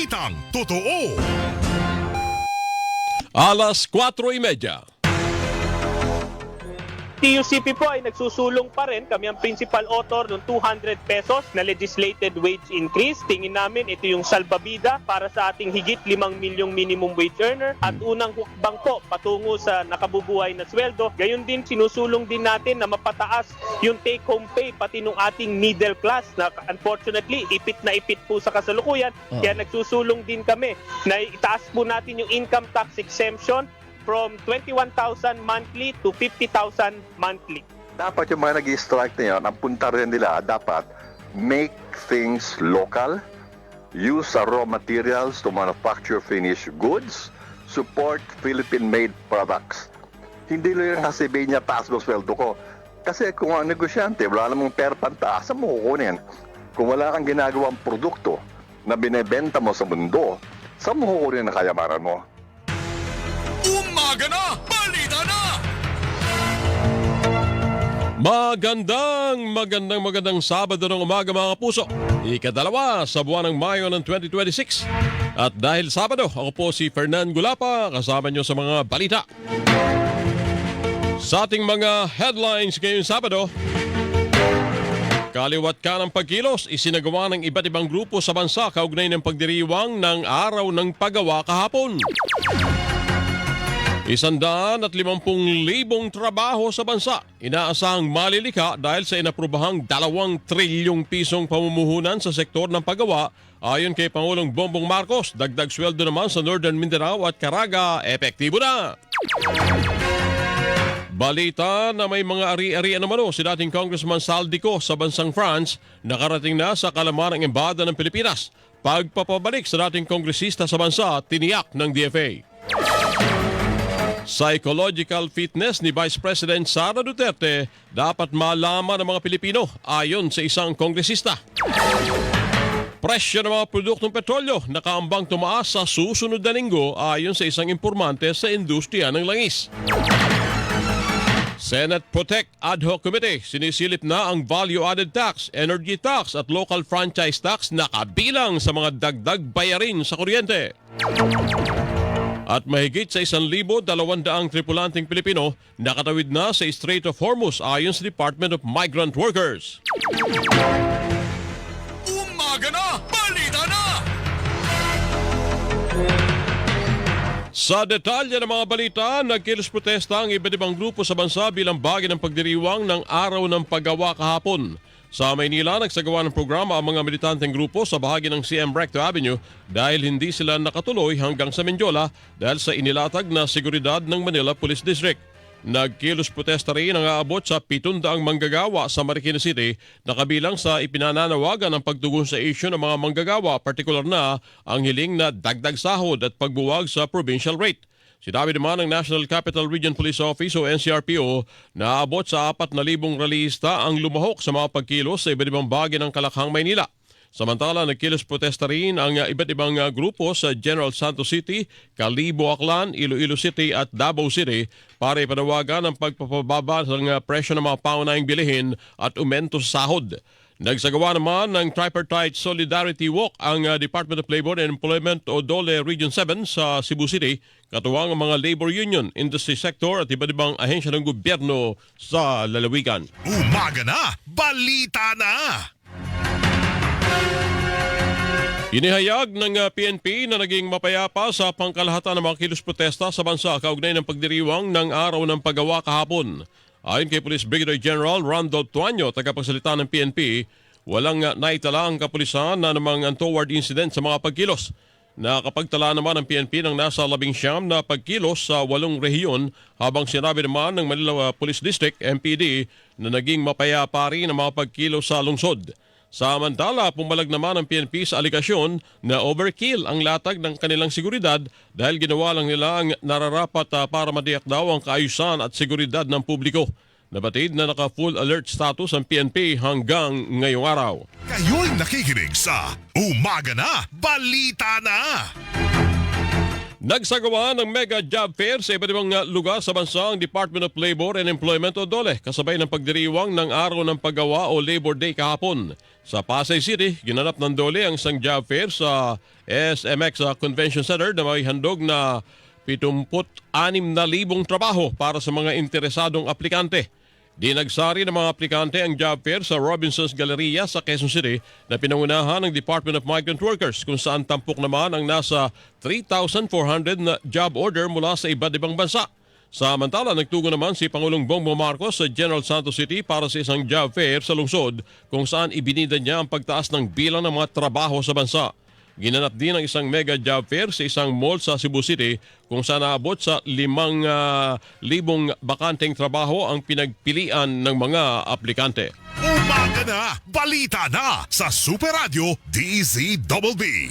Balitang totoo. Alas 4:30. TUCP po ay nagsusulong pa rin. Kami ang principal author ng 200 pesos na legislated wage increase. Tingin namin ito yung salbabida para sa ating higit 5 milyong minimum wage earner at unang hukbang po patungo sa nakabubuhay na sweldo. Gayon din sinusulong din natin na mapataas yung take-home pay pati nung ating middle class na unfortunately ipit na ipit po sa kasalukuyan. Kaya nagsusulong din kami na itaas po natin yung income tax exemption from 21,000 monthly to 50,000 monthly. Dapat yung mga nag-i-strike na yun, ang punta rin nila, dapat make things local, use raw materials to manufacture finished goods, support Philippine-made products. Hindi lang sasabihin niya, taas mo sweldo ko. Kasi kung ang negosyante, wala namang pera pantaas, saan mo kukunin? Kung wala kang ginagawang produkto na binebenta mo sa mundo, saan mo kukunin ang kayamanan mo? Umaga na! Balita na! Magandang Sabado ng umaga mga kapuso. Ikadalawa sa buwan ng Mayo ng 2026. At dahil Sabado, ako po si Fernan Gulapa, kasama nyo sa mga balita. Sa ating mga headlines ngayong Sabado, kaliwat ka ng pagkilos, isinagawa ng iba't ibang grupo sa bansa kaugnay ng pagdiriwang ng Araw ng Paggawa kahapon. 150,000 trabaho sa bansa inaasahang malilika dahil sa inaprubahang 2 trilyong pisong pamumuhunan sa sektor ng paggawa ayon kay Pangulong Bongbong Marcos. Dagdag sweldo naman sa Northern Mindanao at Caraga, epektibo na. Balita na may mga ari-arian naman si dating Congressman Saldico sa bansang France, nakarating na sa kalaman ng embahada ng Pilipinas. Pagpapabalik sa dating kongresista sa bansa, tiniyak ng DFA. Psychological fitness ni Vice President Sara Duterte dapat malaman ng mga Pilipino ayon sa isang kongresista. Presyo ng mga produktong petrolyo nakaambang tumaas sa susunod na linggo ayon sa isang impormante sa industriya ng langis. Senate Protect Ad Hoc Committee sinisilip na ang value-added tax, energy tax at local franchise tax na kabilang sa mga dagdag bayarin sa kuryente. At mahigit sa 1,200 tripulanteng Pilipino nakatawid na sa Strait of Hormuz ayon sa Department of Migrant Workers. Umaga na! Balita na! Sa detalye ng mga balita, nagkilos protesta ang iba't ibang grupo sa bansa bilang bahagi ng pagdiriwang ng Araw ng Paggawa kahapon. Sa Maynila, nagsagawa ng programa ang mga militanteng grupo sa bahagi ng CM Recto Avenue dahil hindi sila nakatuloy hanggang sa Mendiola dahil sa inilatag na seguridad ng Manila Police District. Nagkilos protesta rin ang aabot sa 700 manggagawa sa Marikina City na kabilang sa ipinananawagan ng pagtugon sa issue ng mga manggagawa, partikular na ang hiling na dagdag sahod at pagbuwag sa provincial rate. Sinabi naman ng National Capital Region Police Office o NCRPO na aabot sa 4,000 rallyista ang lumahok sa mga pagkilos sa iba't ibang bahagi ng Kalakhang, Maynila. Samantala, nagkilos protesta rin ang iba't ibang grupo sa General Santos City, Calibo, Aklan, Iloilo City at Davao City para ipanawagan ang pagpapababa ng presyo ng mga pangunahing bilihin at aumento sa sahod. Nagsagawa naman ng Tripartite Solidarity Walk ang Department of Labor and Employment o DOLE Region 7 sa Cebu City, katuwang ang mga labor union, industry sector at iba't ibang ahensya ng gobyerno sa lalawigan. Umaga na! Balita na! Inihayag ng PNP na naging mapayapa sa pangkalahatan ng mga kilos protesta sa bansa kaugnay ng pagdiriwang ng Araw ng Paggawa kahapon. Ayon kay Police Brigadier General Randolph Tuanyo, tagapagsalita ng PNP, walang naitala ang kapulisan na namang untoward incident sa mga pagkilos. Nakapagtala naman ang PNP ng nasa 19 na pagkilos sa 8 rehiyon habang sinabi naman ng Manila Police District, MPD, na naging mapayapa rin ang mga pagkilos sa lungsod. Samantala, pumalag naman ang PNP sa aligasyon na overkill ang latag ng kanilang seguridad dahil ginawa lang nila ang nararapat para matiyak daw ang kaayusan at seguridad ng publiko. Nabatid na naka-full alert status ang PNP hanggang ngayong araw. Kayo'y nakikinig sa Umaga na! Balita na! Nagsagawa ng mega job fair sa iba't ibang lugar sa bansa ang Department of Labor and Employment o DOLE kasabay ng pagdiriwang ng Araw ng Paggawa o Labor Day kahapon. Sa Pasay City, ginanap ng DOLE ang isang job fair sa SMX Convention Center na may handog na 76,000 trabaho para sa mga interesadong aplikante. Dinagsari ng mga aplikante ang job fair sa Robinsons Galleria sa Quezon City na pinangunahan ng Department of Migrant Workers kung saan tampok naman ang nasa 3,400 na job order mula sa iba't ibang bansa. Samantala, nagtugon naman si Pangulong Bongbong Marcos sa General Santos City para sa isang job fair sa lungsod kung saan ibinida niya ang pagtaas ng bilang ng mga trabaho sa bansa. Ginanap din ang isang mega job fair sa isang mall sa Cebu City kung saan naabot sa 5,000 bakanteng trabaho ang pinagpilian ng mga aplikante. Umaga na, balita na sa Super Radio DZBB.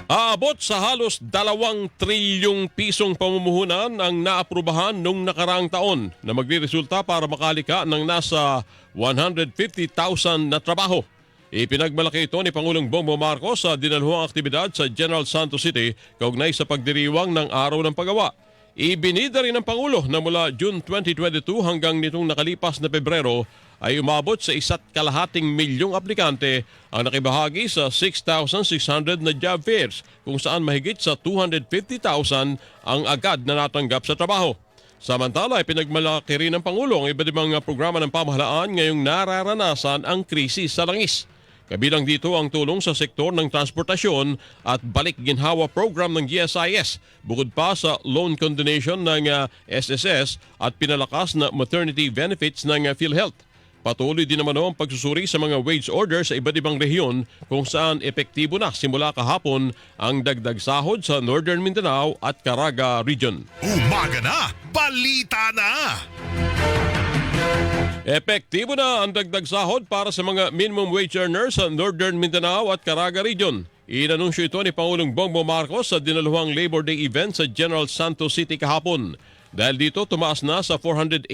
Aabot sa halos 2 trilyong pisong pamumuhunan ang naaprubahan nung nakaraang taon na magreresulta para makalika ng nasa 150,000 na trabaho. Ipinagmalaki ito ni Pangulong Bongbong Marcos sa dinalhuang aktibidad sa General Santos City kaugnay sa pagdiriwang ng Araw ng Paggawa. Ibinida rin ng Pangulo na mula June 2022 hanggang nitong nakalipas na Pebrero ay umabot sa 1.5 milyong aplikante ang nakibahagi sa 6,600 na job fairs kung saan mahigit sa 250,000 ang agad na natanggap sa trabaho. Samantala, ipinagmalaki rin ng Pangulo ang iba't ibang programa ng pamahalaan ngayong nararanasan ang krisis sa langis. Kabilang dito ang tulong sa sektor ng transportasyon at balik ginhawa program ng GSIS, bukod pa sa loan condonation ng SSS at pinalakas na maternity benefits ng PhilHealth. Patuloy din naman ang pagsusuri sa mga wage orders sa iba't ibang rehiyon kung saan epektibo na simula kahapon ang dagdag sahod sa Northern Mindanao at Caraga Region. Umaga na, balita na! Epektibo na ang dagdag sahod para sa mga minimum wage earners sa Northern Mindanao at Caraga Region. Inanunsyo ito ni Pangulong Bongbong Marcos sa dinaluhang Labor Day event sa General Santos City kahapon. Dahil dito, tumaas na sa 485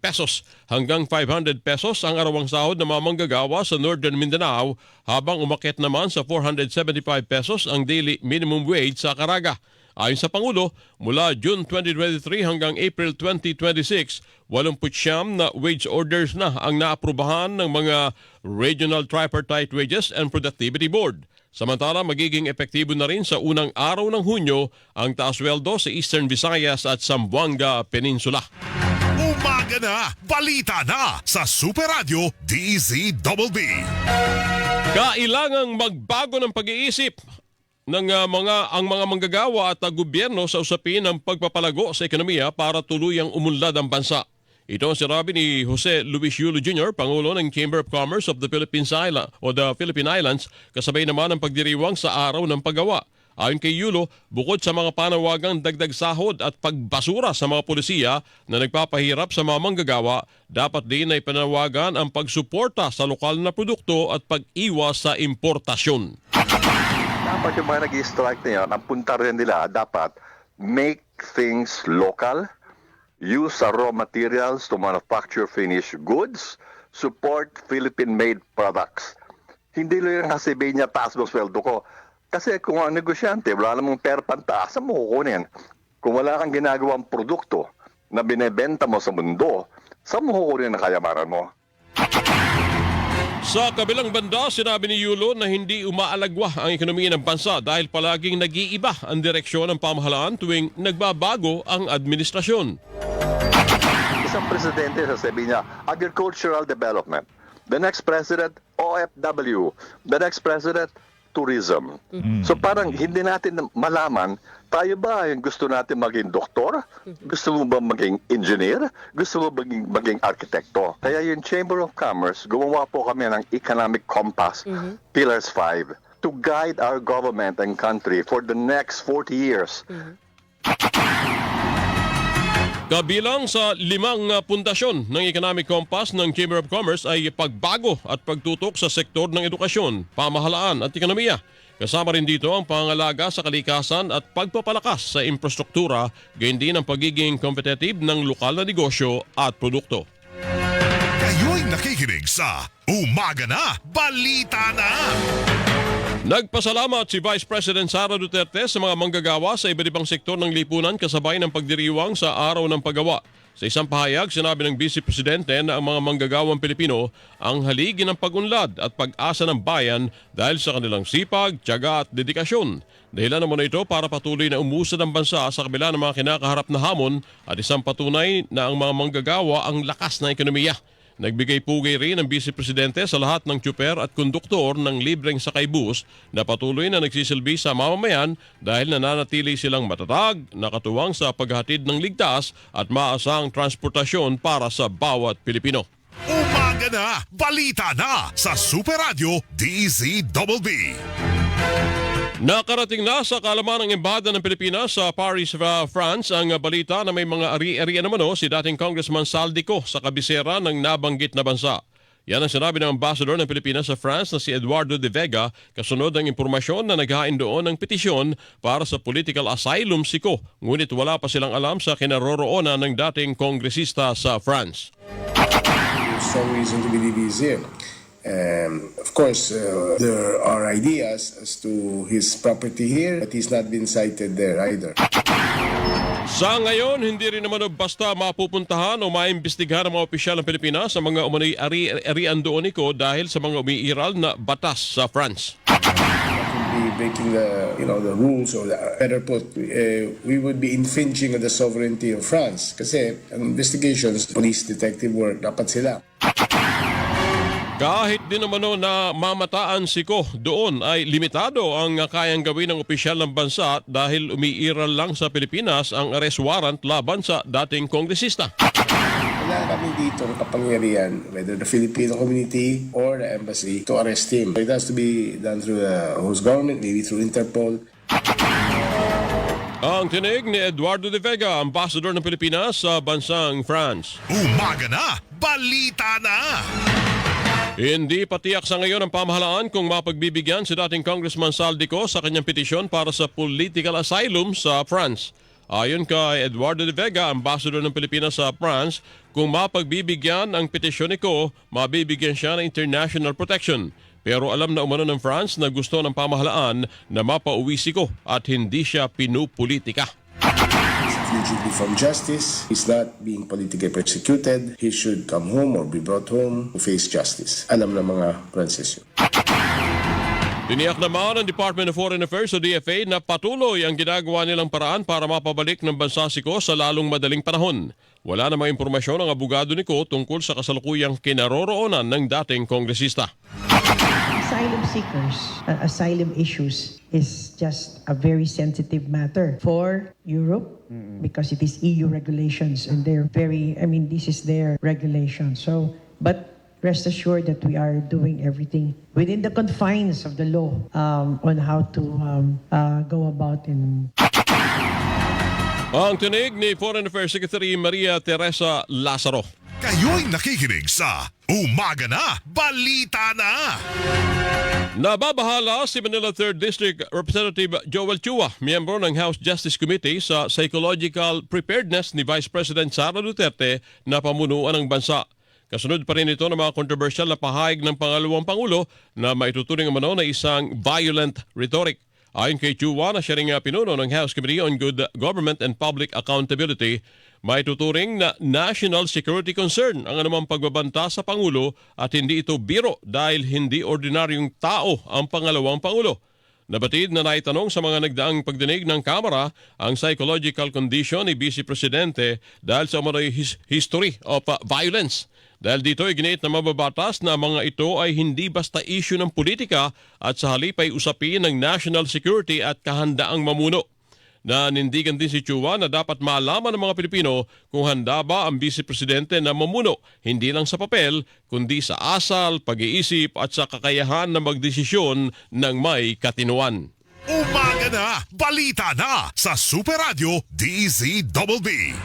pesos hanggang 500 pesos ang arawang sahod ng mga manggagawa sa Northern Mindanao habang umakyat naman sa 475 pesos ang daily minimum wage sa Caraga. Ayon sa Pangulo, mula June 2023 hanggang April 2026, 89 na wage orders na ang naaprubahan ng mga Regional Tripartite Wages and Productivity Board. Samantala, magiging epektibo na rin sa unang araw ng Hunyo ang taas-sweldo sa Eastern Visayas at Zamboanga Peninsula. Umaga na, balita na sa Super Radio DZBB. Kailangang magbago ng pag-iisip ng mga manggagawa at gobyerno sa usapin ng pagpapalago sa ekonomiya para tuluyang umunlad ang bansa. Ito ang sinabi ni Jose Luis Yulo Jr., Pangulo ng Chamber of Commerce of the Philippine Islands, kasabay naman ang pagdiriwang sa Araw ng Paggawa. Ayon kay Yulo, bukod sa mga panawagang dagdag sahod at pagbasura sa mga polisiya na nagpapahirap sa mga manggagawa, dapat din ay panawagan ang pagsuporta sa lokal na produkto at pag-iwas sa importasyon. Dapat yung mga nag-i-strike na yan, ang punta rin nila, dapat make things local, use raw materials to manufacture finished goods, support Philippine-made products. Hindi lang sabihin niya, taas mo sweldo ko. Kasi kung ang negosyante, wala namang pera pantaas, saan mo kukunin? Kung wala kang ginagawang produkto na binebenta mo sa mundo, saan mo kukunin ang kayamanan mo? Sa kabilang banda, sinabi ni Yulo na hindi umaalagwa ang ekonomiya ng bansa dahil palaging nag-iiba ang direksyon ng pamahalaan tuwing nagbabago ang administrasyon. Isang presidente sasabihin niya, agricultural development. The next president, OFW. The next president, tourism. So parang hindi natin malaman, tayo ba yung gusto natin maging doktor? Gusto mo ba maging engineer? Gusto mo maging arkitekto? Kaya yung Chamber of Commerce, gumawa po kami ng Economic Compass, Pillars 5, to guide our government and country for the next 40 years. Kabilang sa 5 pundasyon ng Economic Compass ng Chamber of Commerce ay pagbago at pagtutok sa sektor ng edukasyon, pamahalaan at ekonomiya. Kasama rin dito ang pangangalaga sa kalikasan at pagpapalakas sa infrastruktura, gayon din ang pagiging competitive ng lokal na negosyo at produkto. Kayo'y nakikinig sa Umaga na, balita na! Nagpasalamat si Vice President Sara Duterte sa mga manggagawa sa iba't ibang sektor ng lipunan kasabay ng pagdiriwang sa Araw ng Paggawa. Sa isang pahayag, sinabi ng Vice Presidente na ang mga manggagawang Pilipino ang haligi ng pag-unlad at pag-asa ng bayan dahil sa kanilang sipag, tiyaga at dedikasyon. Dahilan naman ito para patuloy na umusad ang bansa sa kabila ng mga kinakaharap na hamon at isang patunay na ang mga manggagawa ang lakas ng ekonomiya. Nagbigay pugay rin ang Vice Presidente sa lahat ng tsuper at konduktor ng libreng sakay bus na patuloy na nagsisilbi sa mamamayan dahil nananatili silang matatag, nakatuwang sa paghatid ng ligtas at maasang transportasyon para sa bawat Pilipino. Umaga na, balita na sa Super Radio DZBB. Nakarating na sa kalaman ng Embahada ng Pilipinas sa Paris, France ang balita na may mga ari-arian naman si dating Congressman Saldico sa kabisera ng nabanggit na bansa. Yan ang sinabi ng Ambassador ng Pilipinas sa France na si Eduardo de Vega kasunod ng impormasyon na naghain doon ng petisyon para sa political asylum siko. Ngunit wala pa silang alam sa kinaroroonan ng dating kongresista sa France. Strong reason to believe he's here. Of course, there are ideas as to his property here, but he's not been cited there either. Sa ngayon, hindi rin naman basta mapupuntahan o maimbestigahan ng mga opisyal ng Pilipinas sa mga umano'y ari-arian doon niko dahil sa mga umiiral na batas sa France. Be breaking the rules, or better put, we would be infringing on the sovereignty of France. Kasi ang investigations, police detective work, dapat sila. Kahit din naman na mamataan siko doon ay limitado ang kayang gawin ng opisyal ng bansa dahil umiiral lang sa Pilipinas ang arrest warrant laban sa dating kongresista. Wala kami dito ang kapangyarihan, whether the Filipino community or the embassy, to arrest him. It has to be done through the host government, maybe through Interpol. Ang tinig ni Eduardo de Vega, Ambassador ng Pilipinas sa bansang France. Umaga na, balita na. Hindi patiyak sa ngayon ang pamahalaan kung mapagbibigyan si dating Congressman Saldico sa kanyang petisyon para sa political asylum sa France. Ayon kay Eduardo de Vega, Ambassador ng Pilipinas sa France, kung mapagbibigyan ang petisyon nito, mabibigyan siya ng international protection. Pero alam na umano ng France na gusto ng pamahalaan na mapauwi siko at hindi siya pinupolitika. Fugitive from justice. He's not being politically persecuted. He should come home or be brought home to face justice. Alam na mga Francis yun. Tiniyak naman ng Department of Foreign Affairs o DFA na patuloy ang ginagawa nilang paraan para mapabalik ng bansa siko sa lalong madaling panahon. Wala namang impormasyon ang abogado niko tungkol sa kasalukuyang kinaroroonan ng dating kongresista. Asylum seekers, asylum issues is just a very sensitive matter for Europe because it is EU regulations and they're this is their regulation. So, but rest assured that we are doing everything within the confines of the law on how to go about in. Ang tinig ni Foreign Affairs Secretary Maria Teresa Lazaro. Kayo'y nakikinig sa Umaga na, balita na. Nababahala si Manila 3rd District Representative Joel Chua, miyembro ng House Justice Committee sa psychological preparedness ni Vice President Sara Duterte na pamunuan ng bansa. Kasunod pa rin ito ng mga kontrobersyal na pahayag ng pangalawang Pangulo na maituturing umano na isang violent rhetoric. Ayon kay Chua na siya rin pinuno ng House Committee on Good Government and Public Accountability, maituturing na national security concern ang anumang pagbabanta sa Pangulo at hindi ito biro dahil hindi ordinaryong tao ang pangalawang Pangulo. Nabatid na naitanong sa mga nagdaang pagdinig ng Kamara ang psychological condition ni Vice Presidente dahil sa umano'y history of violence. Dahil dito ay giniit na mababatas na mga ito ay hindi basta issue ng politika at sa halip ay usapin ng national security at kahandaang mamuno. Nanindigan din si Chua na dapat malaman ng mga Pilipino kung handa ba ang Vice Presidente na mamuno hindi lang sa papel kundi sa asal, pag-iisip at sa kakayahan na magdesisyon ng may katinuan. Umaga na, balita na sa Super Radio DZBB.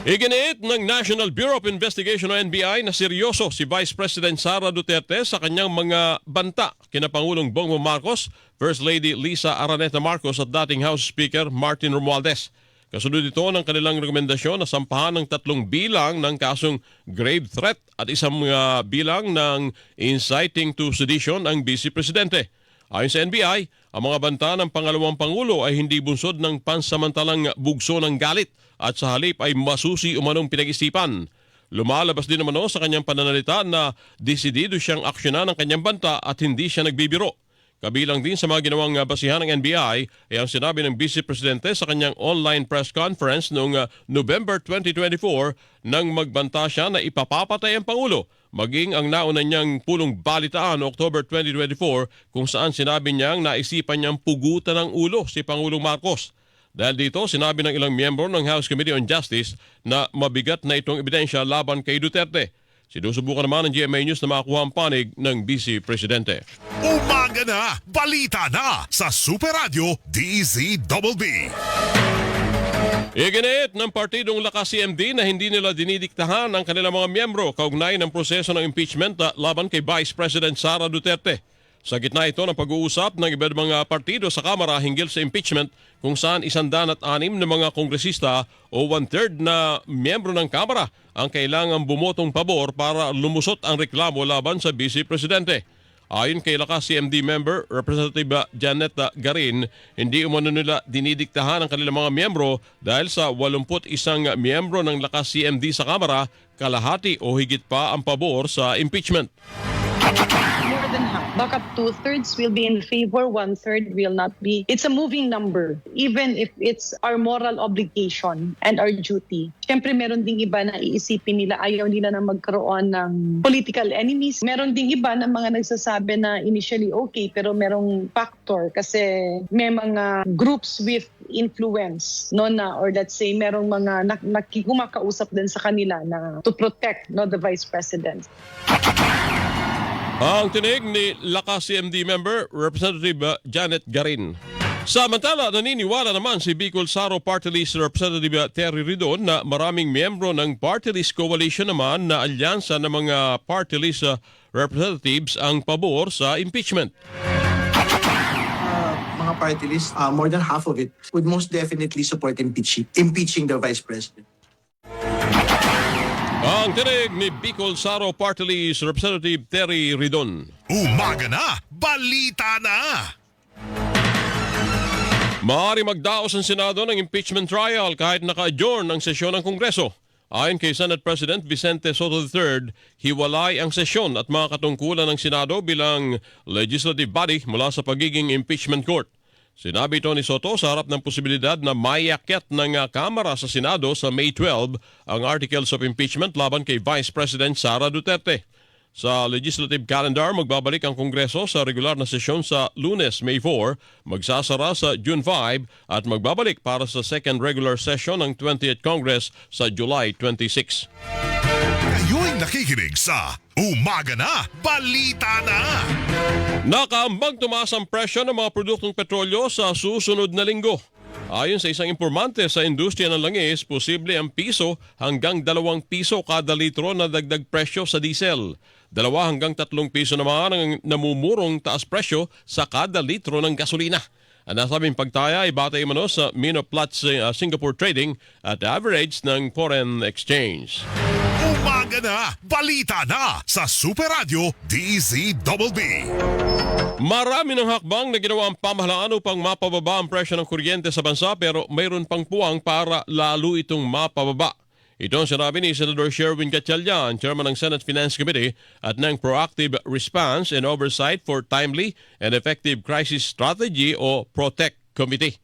Iginiit ng National Bureau of Investigation o NBI na seryoso si Vice President Sara Duterte sa kanyang mga banta kina Pangulong Bongbong Marcos, First Lady Lisa Araneta Marcos at dating House Speaker Martin Romualdez. Kasunod ito ng kanilang rekomendasyon na sampahan ng 3 bilang ng kasong grave threat at isang bilang ng inciting to sedition ang Vice Presidente. Ayon sa NBI, ang mga banta ng pangalawang Pangulo ay hindi bunsod ng pansamantalang bugso ng galit at sa halip ay masusi umanong pinag-isipan. Lumalabas din naman sa kanyang pananalita na desidido siyang aksyonan ng kanyang banta at hindi siya nagbibiro. Kabilang din sa mga ginawang basihan ng NBI ay ang sinabi ng Vice Presidente sa kanyang online press conference noong November 2024 nang magbanta siya na ipapapatay ang Pangulo, maging ang nauna niyang pulong balitaan October 2024 kung saan sinabi niyang naisipan niyang pugutan ng ulo si Pangulong Marcos. Dahil dito, sinabi ng ilang miyembro ng House Committee on Justice na mabigat na itong ebidensya laban kay Duterte. Sinusubukan naman ng GMA News na makakuha ang panig ng Vice Presidente. Umaga na, balita na sa Super Radio DZBB. Iginiit ng partidong Lakas CMD na hindi nila dinidiktahan ang kanilang mga miyembro kaugnay ng proseso ng impeachment laban kay Vice President Sara Duterte. Sa gitna ito ng pag-uusap ng iba't mga partido sa Kamara hinggil sa impeachment kung saan 106 na mga kongresista o 1/3 na miyembro ng Kamara ang kailangang bumotong pabor para lumusot ang reklamo laban sa Vice Presidente. Ayon kay Lakas CMD member Representative Janet Garin, hindi umano nila dinidiktahan ang kanilang mga miyembro dahil sa 81 miyembro ng Lakas CMD sa Kamara, kalahati o higit pa ang pabor sa impeachment. More than half. Baka 2/3 will be in favor, 1/3 will not be. It's a moving number, even if it's our moral obligation and our duty. Siyempre, meron ding iba na iisipin nila, ayaw nila na magkaroon ng political enemies. Meron ding iba na mga nagsasabi na initially okay, pero merong factor kasi may mga groups with influence, no, na, or let's say, merong mga kumakausap din sa kanila na to protect, no, the Vice President. Ang tinig ni Lakas CMD member Representative Janet Garin. Samantala, naniniwala naman si Bicol Saro Party List Representative Terry Ridon na maraming miyembro ng Party List Coalition naman na alyansa ng mga Party List representatives ang pabor sa impeachment. Mga party list, more than half of it would most definitely support impeaching the Vice President. Ang tinig ni Bicol Saro Party List Representative Terry Ridon. Umaga na, balita na. Maaari magdaos ang Senado ng impeachment trial kahit naka-adjourn ang sesyon ng Kongreso. Ayon kay Senate President Vicente Soto III, hiwalay ang sesyon at mga katungkulan ng Senado bilang legislative body mula sa pagiging impeachment court. Sinabi ito ni Soto sa harap ng posibilidad na maiakyat ng Kamara sa Senado sa May 12 ang articles of impeachment laban kay Vice President Sara Duterte. Sa legislative calendar, magbabalik ang Kongreso sa regular na sesyon sa Lunes, May 4, magsasara sa June 5 at magbabalik para sa second regular session ng 20th Congress sa July 26. Kayo'y nakikinig sa Umaga na, balita na. Nakaambang tumaas ang presyo ng mga produktong petrolyo sa susunod na linggo. Ayon sa isang informante sa industriya ng langis, posible ang piso hanggang 2 piso kada litro na dagdag presyo sa diesel. 2 hanggang 3 piso naman ang namumurong taas presyo sa kada litro ng gasolina. Ang nasabing pagtaya ay batay mano sa Minoplatz Singapore Trading at average ng foreign exchange. Umaga na, balita na sa Super Radio DZBB. Marami ng hakbang na ginawa ang pamahalaan upang mapababa ang presyo ng kuryente sa bansa pero mayroon pang puwang para lalo itong mapababa. Ito ang sinabi ni Senador Sherwin Gatchalian, Chairman ng Senate Finance Committee at ng Proactive Response and Oversight for Timely and Effective Crisis Strategy o PROTECT Committee.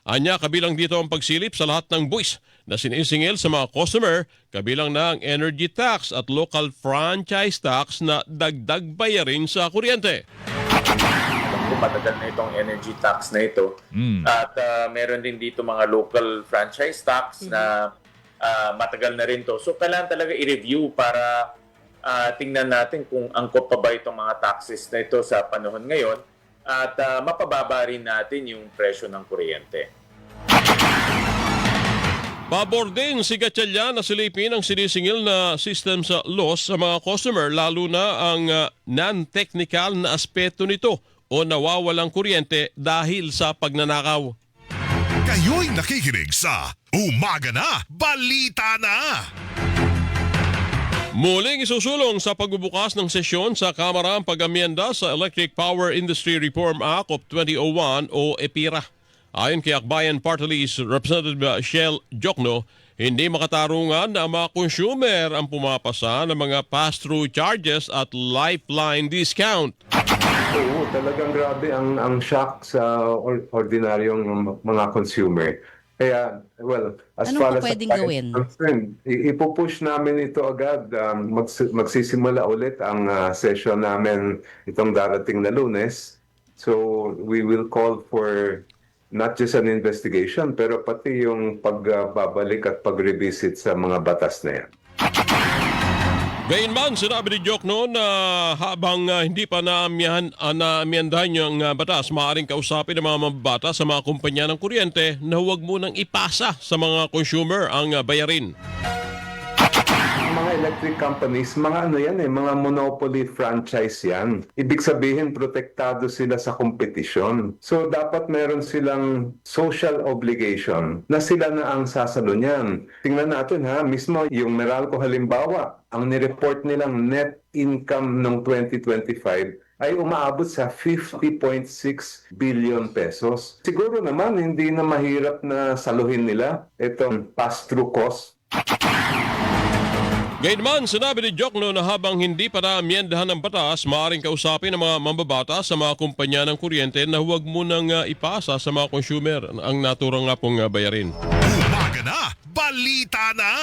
Anya, kabilang dito ang pagsilip sa lahat ng buwis na sinisingil sa mga customer, kabilang na ang energy tax at local franchise tax na dagdag bayarin sa kuryente. Matagal na itong energy tax na ito. At meron din dito mga local franchise tax na matagal na rin to. So kailangan talaga i-review para tingnan natin kung angkop pa ba itong mga taxes na ito sa panahon ngayon at mapababa rin natin yung presyo ng kuryente. Pabor din si Gatchalian na silipin ang sinisingil na system sa loss sa mga customer lalo na ang non-technical na aspeto nito o nawawalang kuryente dahil sa pagnanakaw. Kayo'y nakikinig sa Umaga na, balita na. Muling isusulong sa pagbubukas ng sesyon sa Kamara ang pag-amyenda sa Electric Power Industry Reform Act of 2001 o EPIRA. Ayon kay Akbayan Party List Representative Shell Jokno, hindi makatarungan na ang mga consumer ang pumapasa ng mga pass-through charges at lifeline discount. Oo, talagang grabe ang shock sa ordinaryong mga consumer. Kaya, well, as Ano far po as pwedeng gawin? concerned, ipupush namin ito agad. Magsisimula ulit ang session namin itong darating na Lunes. So, we will call for not just an investigation, pero pati yung pagbabalik at pag-revisit sa mga batas na yan. Gayunman, sinabi ni Jokno na habang hindi pa naamyandahan yung batas, maaaring kausapin ng mga mababata sa mga kumpanya ng kuryente na huwag munang ipasa sa mga consumer ang bayarin. Mga electric companies, mga mga monopoly franchise yan. Ibig sabihin, protektado sila sa kompetisyon. So, dapat meron silang social obligation na sila na ang sasalo niyan. Tingnan natin mismo yung Meralco halimbawa, ang nireport nilang net income ng 2025 ay umaabot sa 50.6 billion pesos. Siguro naman, hindi na mahirap na saluhin nila itong pass-through cost. Gayunman, sinabi ni Jokno na habang hindi pa naamyendahan ng batas, maaaring kausapin ng mga mambabata sa mga kumpanya ng kuryente na huwag munang ipasa sa mga consumer ang naturang nga pong bayarin. Umaga na, balita na!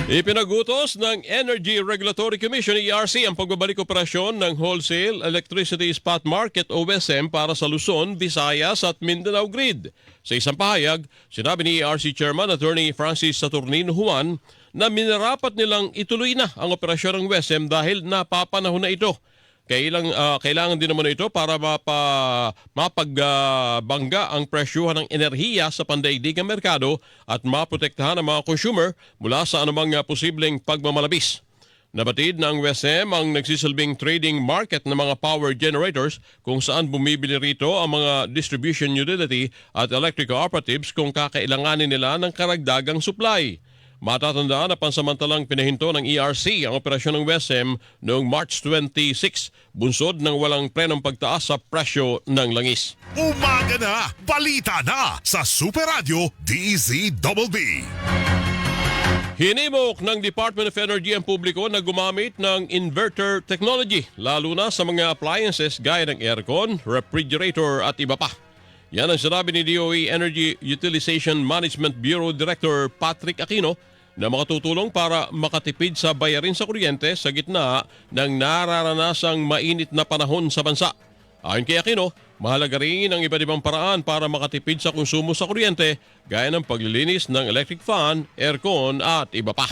Ipinagutos ng Energy Regulatory Commission ERC ang pagbabalik operasyon ng Wholesale Electricity Spot Market o WESM para sa Luzon, Visayas at Mindanao Grid. Sa isang pahayag, sinabi ni ERC Chairman Attorney Francis Saturnino Juan na minarapat nilang ituloy na ang operasyon ng WESM dahil napapanahon na ito. Kailangan din naman ito para mapagbangga ang presyuhan ng enerhiya sa pandaigdigang merkado at maprotektahan ang mga consumer mula sa anumang posibleng pagmamalabis. Nabatid na ang WESM ang nagsisilbing trading market ng mga power generators kung saan bumibili rito ang mga distribution utility at electric cooperatives kung kakailanganin nila ng karagdagang supply. Matatandaan na pansamantalang pinahinto ng ERC ang operasyon ng WESM noong March 26, bunsod ng walang prenong pagtaas sa presyo ng langis. Umaga na, balita na sa Super Radio DZBB. Hinimok ng Department of Energy ang publiko na gumamit ng inverter technology, lalo na sa mga appliances gaya ng aircon, refrigerator at iba pa. Yan ang sinabi ni DOE Energy Utilization Management Bureau Director Patrick Aquino na makatutulong para makatipid sa bayarin sa kuryente sa gitna ng nararanasang mainit na panahon sa bansa. Ayon kay Aquino, mahalaga rin ang iba't ibang paraan para makatipid sa konsumo sa kuryente gaya ng paglilinis ng electric fan, aircon at iba pa.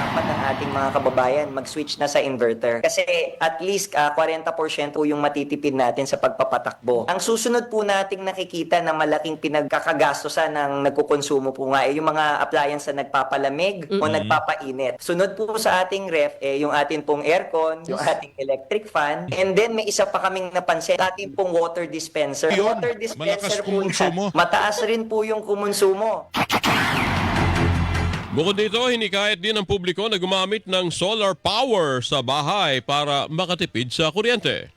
Dapat ang ating mga kababayan mag-switch na sa inverter. Kasi at least 40% po yung matitipid natin sa pagpapatakbo. Ang susunod po nating nakikita na malaking pinagkakagastosan ng nagkukonsumo po nga yung mga appliance na nagpapalamig o nagpapainit. Sunod po sa ating ref, yung ating pong aircon, yung ating electric fan, and then may isa pa kaming napansin, ating pong water dispenser. Yun, Water dispenser malakas po kumonsumo. yan. Mataas rin po yung kumonsumo. Bukod dito, hinikayat din ng publiko na gumamit ng solar power sa bahay para makatipid sa kuryente.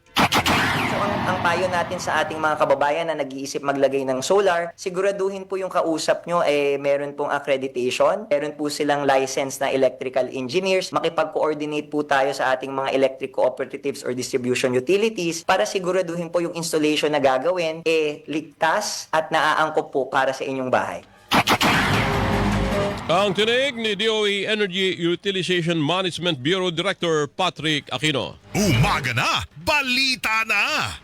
So ang payo natin sa ating mga kababayan na nag-iisip maglagay ng solar, siguraduhin po yung kausap nyo meron pong accreditation, meron po silang license na electrical engineers, makipag-coordinate po tayo sa ating mga electric cooperatives or distribution utilities para siguraduhin po yung installation na gagawin ligtas at naaangkop po para sa inyong bahay. Ang tinig ni DOE Energy Utilization Management Bureau Director Patrick Aquino. Umaga na, balita na!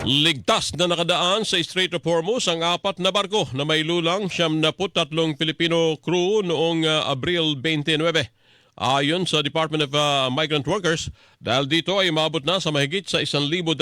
Ligtas na nakadaan sa Strait of Hormuz ang 4 na barko na may lulang 73 Pilipino crew noong Abril 29. Ayon sa Department of Migrant Workers, dahil dito ay umabot na sa mahigit sa 1,200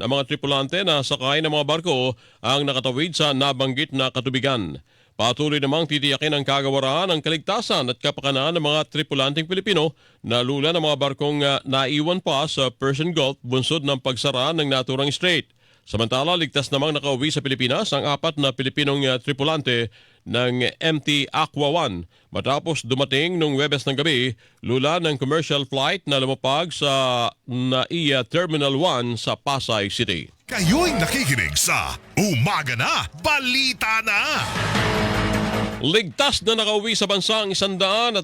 ang mga tripulante na sakay ng mga barko ang nakatawid sa nabanggit na katubigan. Patuloy namang titiyakin ang kagawaran ng kaligtasan at kapakanan ng mga tripulanting Pilipino na lula ng mga barkong naiwan pa sa Persian Gulf bunsod ng pagsara ng naturang strait. Samantala, ligtas namang nakauwi sa Pilipinas ang 4 na Pilipinong tripulante ng MT Aqua 1 matapos dumating nung Webes ng gabi lula ng commercial flight na lumapag sa NAIA Terminal 1 sa Pasay City. Kayo'y nakikinig sa Umaga Na, Balita Na! Ligtas na nakauwi sa bansa ang 120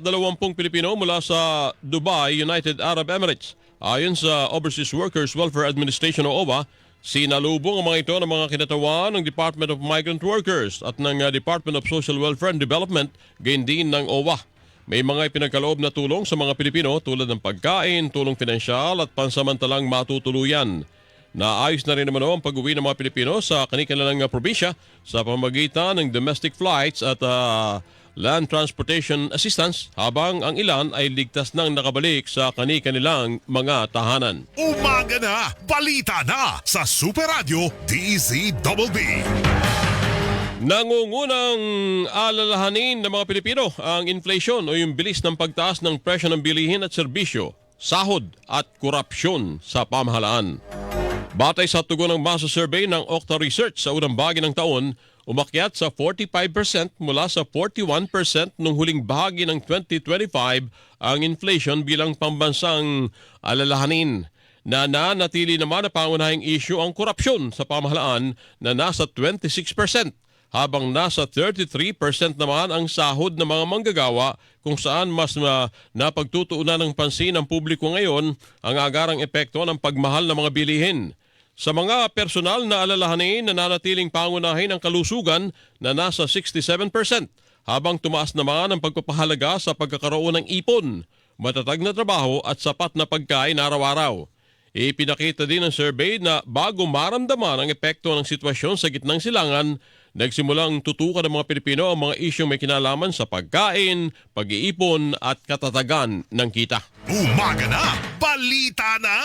Pilipino mula sa Dubai, United Arab Emirates. Ayon sa Overseas Workers Welfare Administration o OWA, sinalubong ang mga ito ng mga kinatawan ng Department of Migrant Workers at ng Department of Social Welfare and Development, gayon din ng OWA. May mga ipinagkaloob na tulong sa mga Pilipino tulad ng pagkain, tulong pinansyal at pansamantalang matutuluyan. Naayos na rin naman ang pag-uwi ng mga Pilipino sa kanilang probinsya sa pamamagitan ng domestic flights at land transportation assistance habang ang ilan ay ligtas nang nakabalik sa kanilang mga tahanan. Umaga Na, Balita Na sa Super Radio DZBB. Nangungunang alalahanin ng mga Pilipino ang inflation o yung bilis ng pagtaas ng presyo ng bilihin at serbisyo, sahod at korupsyon sa pamahalaan. Batay sa tugon ng Masa Survey ng Okta Research sa unang bahagi ng taon, umakyat sa 45% mula sa 41% noong huling bahagi ng 2025 ang inflation bilang pambansang alalahanin. Nananatili naman na pangunahing issue ang korupsyon sa pamahalaan na nasa 26%, habang nasa 33% naman ang sahod ng mga manggagawa kung saan mas napagtutuunan ng pansin ng publiko ngayon ang agarang epekto ng pagmahal ng mga bilihin. Sa mga personal na alalahanin, nananatiling pangunahin ang kalusugan na nasa 67%, habang tumaas naman ang pagpapahalaga sa pagkakaroon ng ipon, matatag na trabaho at sapat na pagkain araw-araw. Ipinakita din ng survey na bago maramdaman ang epekto ng sitwasyon sa gitnang silangan, nagsimulang tutukan ng mga Pilipino ang mga isyong may kinalaman sa pagkain, pag-iipon at katatagan ng kita. Umaga Na, Balita Na!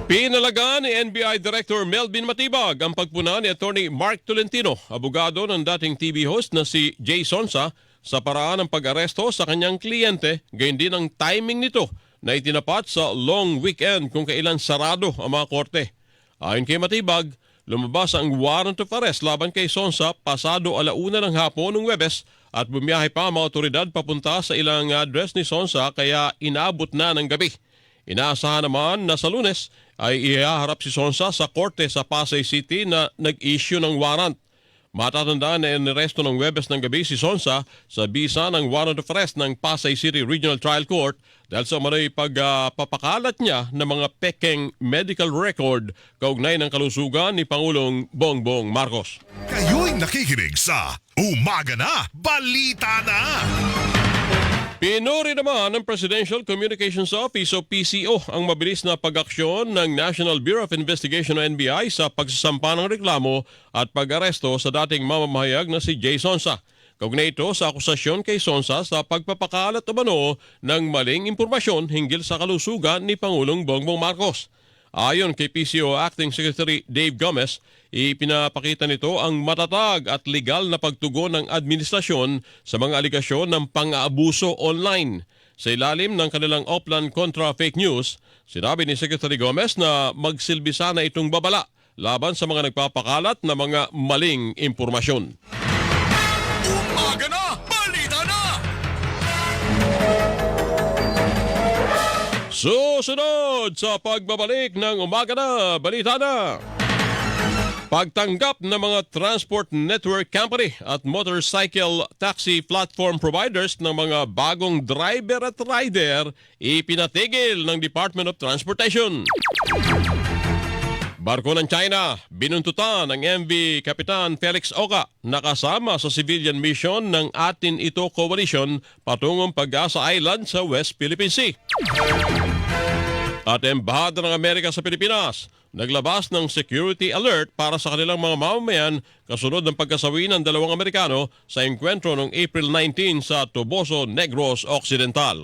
Pinalagaan ni NBI Director Melvin Matibag ang pagpuna ni Attorney Mark Tolentino, abogado ng dating TV host na si Jay Sonsa, sa paraan ng pag-aresto sa kanyang kliyente, gayon din ang timing nito na itinapat sa long weekend kung kailan sarado ang mga korte. Ayon kay Matibag, lumabas ang warrant of arrest laban kay Sonsa pasado 1:00 ng hapon ng Webes at bumiyahe pa ang mga otoridad papunta sa ilang address ni Sonsa kaya inabot na ng gabi. Inaasahan naman na sa Lunes ay ihaharap si Sonsa sa korte sa Pasay City na nag-issue ng warrant. Matatandaan na iniresto ng Webes ng gabi si Sonsa sa bisa ng warrant of arrest ng Pasay City Regional Trial Court dahil sa umano'y pagpapakalat niya ng mga pekeng medical record kaugnay ng kalusugan ni Pangulong Bongbong Marcos. Kayo'y nakikinig sa Umaga Na, Balita Na! Pinuri naman ng Presidential Communications Office o PCO ang mabilis na pag-aksyon ng National Bureau of Investigation o NBI sa pagsasampa ng reklamo at pag-aresto sa dating mamamahayag na si Jay Sonsa. Kaugnay ito sa akusasyon kay Sonsa sa pagpapakalat umano ng maling impormasyon hinggil sa kalusugan ni Pangulong Bongbong Marcos. Ayon kay PCO Acting Secretary Dave Gomez, ipinapakita nito ang matatag at legal na pagtugon ng administrasyon sa mga aligasyon ng pang-aabuso online. Sa ilalim ng kanilang Oplan kontra fake news, sinabi ni Secretary Gomez na magsilbi sana itong babala laban sa mga nagpapakalat na mga maling impormasyon. Umaga Na, Balita Na! Susunod sa pagbabalik ng Umaga Na, Balita Na. Pagtanggap ng mga transport network company at motorcycle taxi platform providers ng mga bagong driver at rider, ipinatigil ng Department of Transportation. Barko ng China, binuntutan ng MV Kapitan Felix Oka na kasama sa civilian mission ng Atin Ito Coalition patungong Pag-asa Island sa West Philippine Sea. At Embahada ng Amerika sa Pilipinas, naglabas ng security alert para sa kanilang mga mamamayan kasunod ng pagkasawi ng 2 Amerikano sa engkwentro noong April 19 sa Toboso, Negros Occidental.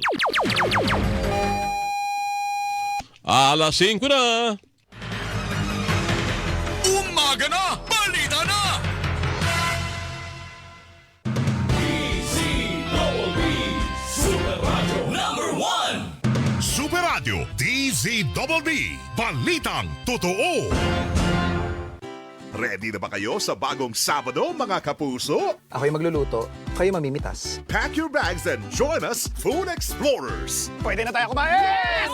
Alas 5 na! Umaga Na, Balita Na! Super Radio DZBB, Balitang Totoo. Ready na ba kayo sa bagong Sabado, mga kapuso? Ako'y magluluto, kayo mamimitas. Pack your bags and join us, Food Explorers! Pwede na tayo kumain!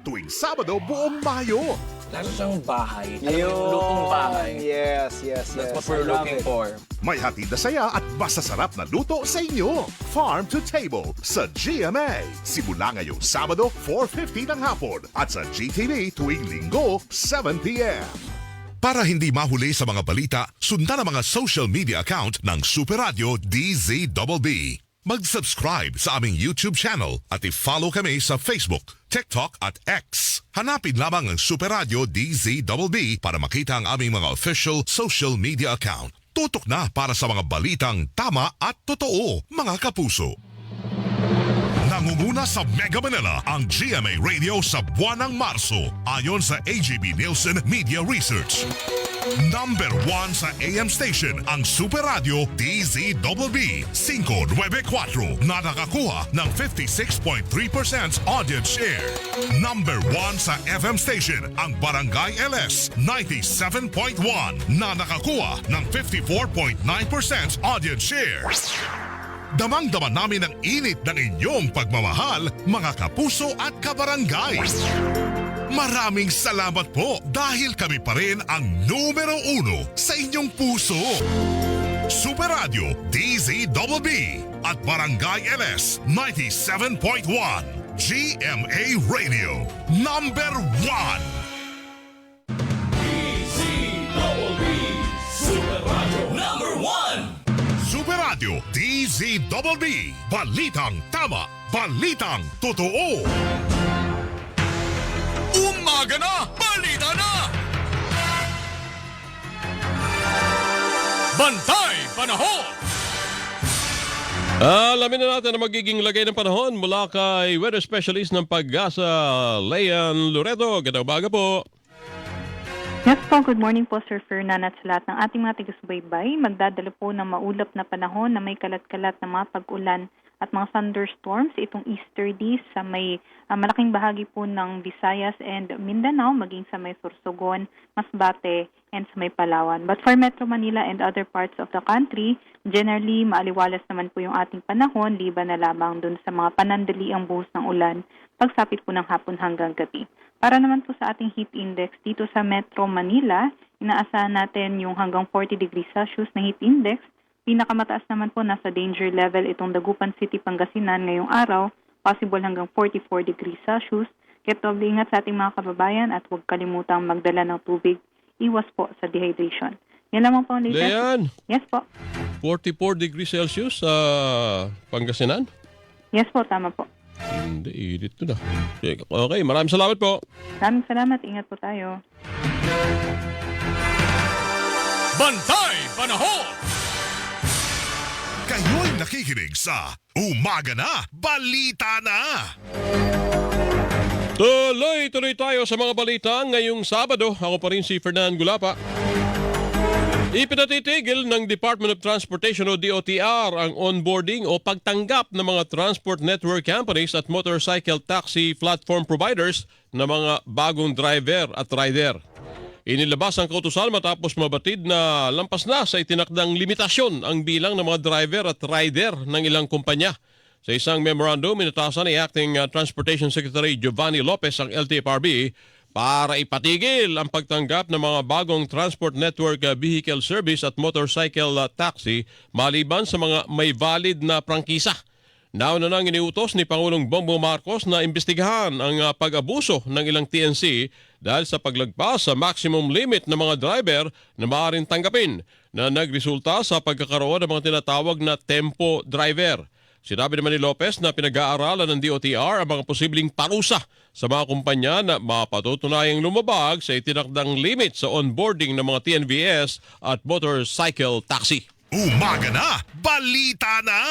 Tuwing Sabado, buong Mayo. Lalo siyang bahay. Alam mo yung lutong bahay. Yes. That's what we're looking for. May hatid na saya at masasarap na luto sa inyo. Farm to Table sa GMA. Simula ngayong Sabado, 4:50 ng hapon at sa GTV tuwing Linggo, 7 p.m. Para hindi mahuli sa mga balita, sundan ang mga social media account ng Super Radio DZBB. Mag-subscribe sa aming YouTube channel at i-follow kami sa Facebook, TikTok at X. Hanapin lamang ang Super Radio DZBB para makita ang aming mga official social media account. Tutok na para sa mga balitang tama at totoo, mga kapuso. Nangunguna sa Mega Manila ang GMA Radio sa buwan ng Marso ayon sa AGB Nielsen Media Research. Number 1 sa AM station ang Super Radio DZBB 594 na nakakuha ng 56.3% audience share. Number 1 sa FM station ang Barangay LS 97.1 na nakakuha ng 54.9% audience share. Damang-dama namin ang init ng inyong pagmamahal, mga kapuso at kabarangay. Maraming salamat po dahil kami pa rin ang numero 1 sa inyong puso. Super Radio DZBB at Barangay LS 97.1 GMA Radio number 1. DZBB Super Radio number 1. Super Radio DZBB. Balitang tama, balitang totoo. Umaga na! Balita na! Bantay Panahon! Alamin na natin ang magiging lagay ng panahon mula kay weather specialist ng Pag-asa, Leon Loredo. Gandang umaga po. Yes po, good morning po Sir Fernan at sa lahat ng ating mga taga-subaybay. Magdadala po ng maulap na panahon na may kalat-kalat na mga pag-ulan at mga thunderstorms itong easterly sa may malaking bahagi po ng Visayas and Mindanao, maging sa may Sorsogon, Masbate, and sa may Palawan. But for Metro Manila and other parts of the country, generally maaliwalas naman po yung ating panahon, liban na lamang dun sa mga panandaliang buhos ng ulan pagsapit po ng hapon hanggang gabi. Para naman po sa ating heat index dito sa Metro Manila, inaasahan natin yung hanggang 40 degrees Celsius na heat index. Pinakamataas naman po nasa danger level itong Dagupan City, Pangasinan ngayong araw, possible hanggang 44 degrees Celsius. Kaya doble ingat sa ating mga kababayan at huwag kalimutang magdala ng tubig. Iwas po sa dehydration. Yan lamang po ang latest. Leon! Yes po. 44 degrees Celsius sa Pangasinan? Yes po, tama po. Hindi, init to na. Okay, maraming salamat po. Maraming salamat. Ingat po tayo. Bantay Panahon! Kayo'y nakikinig sa Umaga na, Balita na! Tuloy-tuloy tayo sa mga balita ngayong Sabado. Ako pa rin si Fernan Gulapa. Ipinatitigil ng Department of Transportation o DOTR ang onboarding o pagtanggap ng mga transport network companies at motorcycle taxi platform providers na mga bagong driver at rider. Inilabas ang kautusan matapos mabatid na lampas na sa itinakdang limitasyon ang bilang ng mga driver at rider ng ilang kumpanya. Sa isang memorandum, inatasan ni Acting Transportation Secretary Giovanni Lopez ang LTFRB para ipatigil ang pagtanggap ng mga bagong transport network vehicle service at motorcycle taxi maliban sa mga may valid na prangkisa. Nauna nang iniutos ni Pangulong Bongbong Marcos na imbestigahan ang pag-abuso ng ilang TNC dahil sa paglagpas sa maximum limit ng mga driver na maaaring tanggapin na nagresulta sa pagkakaroon ng mga tinatawag na tempo driver. Sinabi naman ni Lopez na pinag-aaralan ng DOTR ang mga posibleng parusa sa mga kumpanya na mapatutunayang lumabag sa itinakdang limit sa onboarding ng mga TNVS at motorcycle taxi. Umaga na, balita na!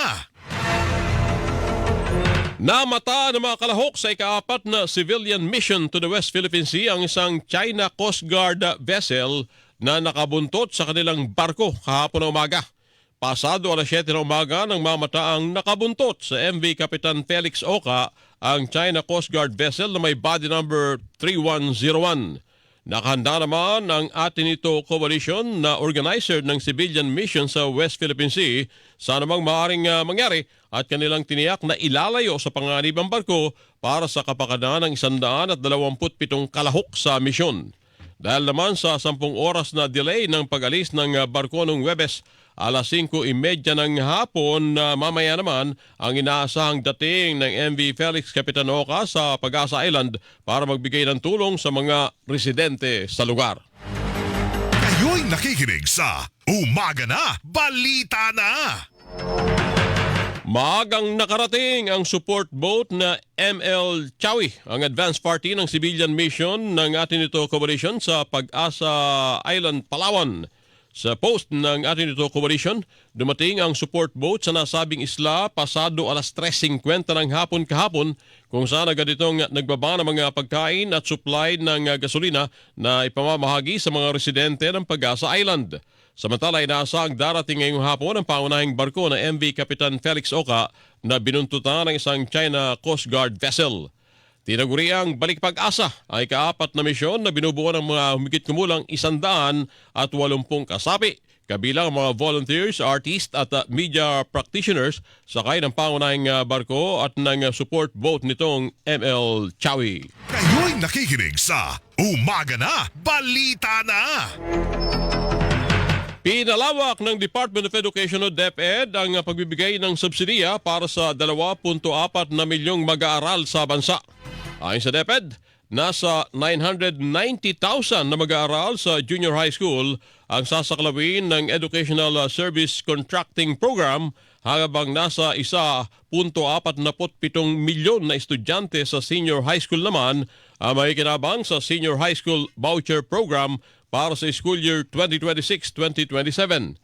Namata ng mga kalahok sa ika-4 na civilian mission to the West Philippine Sea ang isang China Coast Guard vessel na nakabuntot sa kanilang barko kahapon na umaga. Pasado alas 7 ng umaga nang mamata ang nakabuntot sa MV Kapitan Felix Oka ang China Coast Guard vessel na may body number 3101. Nakahanda naman ang Atenito Coalition na organizer ng civilian mission sa West Philippine Sea sa anumang maaaring mangyari at kanilang tiniyak na ilalayo sa panganib ang barko para sa kapakanan ng 127 kalahok sa misyon. Dahil naman sa 10 oras na delay ng pag-alis ng barko noong Webes, alas 5:30 ng hapon na mamaya naman ang inaasahang dating ng MV Felix Capitan Oca sa Pag-asa Island para magbigay ng tulong sa mga residente sa lugar. Kayo'y nakikinig sa Umaga Na, Balita Na! Maagang nakarating ang support boat na ML Chawi, ang advance party ng civilian mission ng Atenito Coalition sa Pag-asa Island, Palawan. Sa post ng Atenito Coalition, dumating ang support boat sa nasabing isla pasado alas 3:50 ng hapon kahapon kung saan agad itong nagbaba ng mga pagkain at supply ng gasolina na ipamamahagi sa mga residente ng Pag-asa Island. Samantala, inaasahang darating ngayong hapon ang pangunahing barko na MV Capitan Felix Oca na binuntutan ng isang China Coast Guard vessel. Tinaguriang Balik Pag-asa ay kaapat na misyon na binubuo ng mga humigit kumulang 180 kasapi, kabilang mga volunteers, artists at media practitioners sakay ng pangunahing barko at ng support boat nitong ML Chawi. Kayo'y nakikinig sa Umaga Na, Balita Na! Pinalawak ng Department of Education o DepEd ang pagbibigay ng subsidiya para sa 2.4 na milyong mag-aaral sa bansa. Ayon sa DepEd, nasa 990,000 na mag-aaral sa junior high school ang sasaklawin ng Educational Service Contracting Program habang nasa 1.47 milyon na estudyante sa senior high school naman ang may kinabang sa Senior High School Voucher Program para sa school year 2026-2027.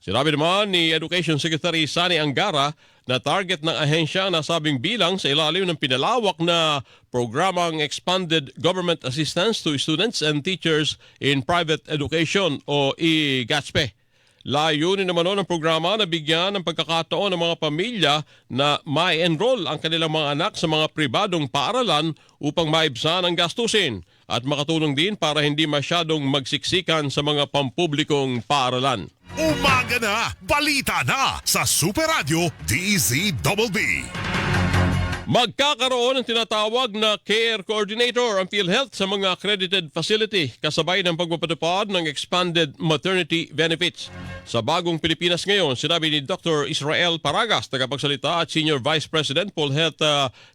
Sinabi naman ni Education Secretary Sani Angara na target ng ahensya ang nasabing bilang sa ilalim ng pinalawak na programang Expanded Government Assistance to Students and Teachers in Private Education o EGASPE. Layunin naman noon ang programa na bigyan ng pagkakataon ng mga pamilya na ma-enroll ang kanilang mga anak sa mga pribadong paaralan upang maibsan ang gastusin at makatulong din para hindi masyadong magsiksikan sa mga pampublikong paaralan. Umaga Na, Balita Na sa Super Radio DZBB. Magkakaroon ng tinatawag na Care Coordinator ang PhilHealth sa mga accredited facility kasabay ng pagpapatupad ng Expanded Maternity Benefits. Sa bagong Pilipinas ngayon, sinabi ni Dr. Israel Paragas, tagapagsalita at Senior Vice President PhilHealth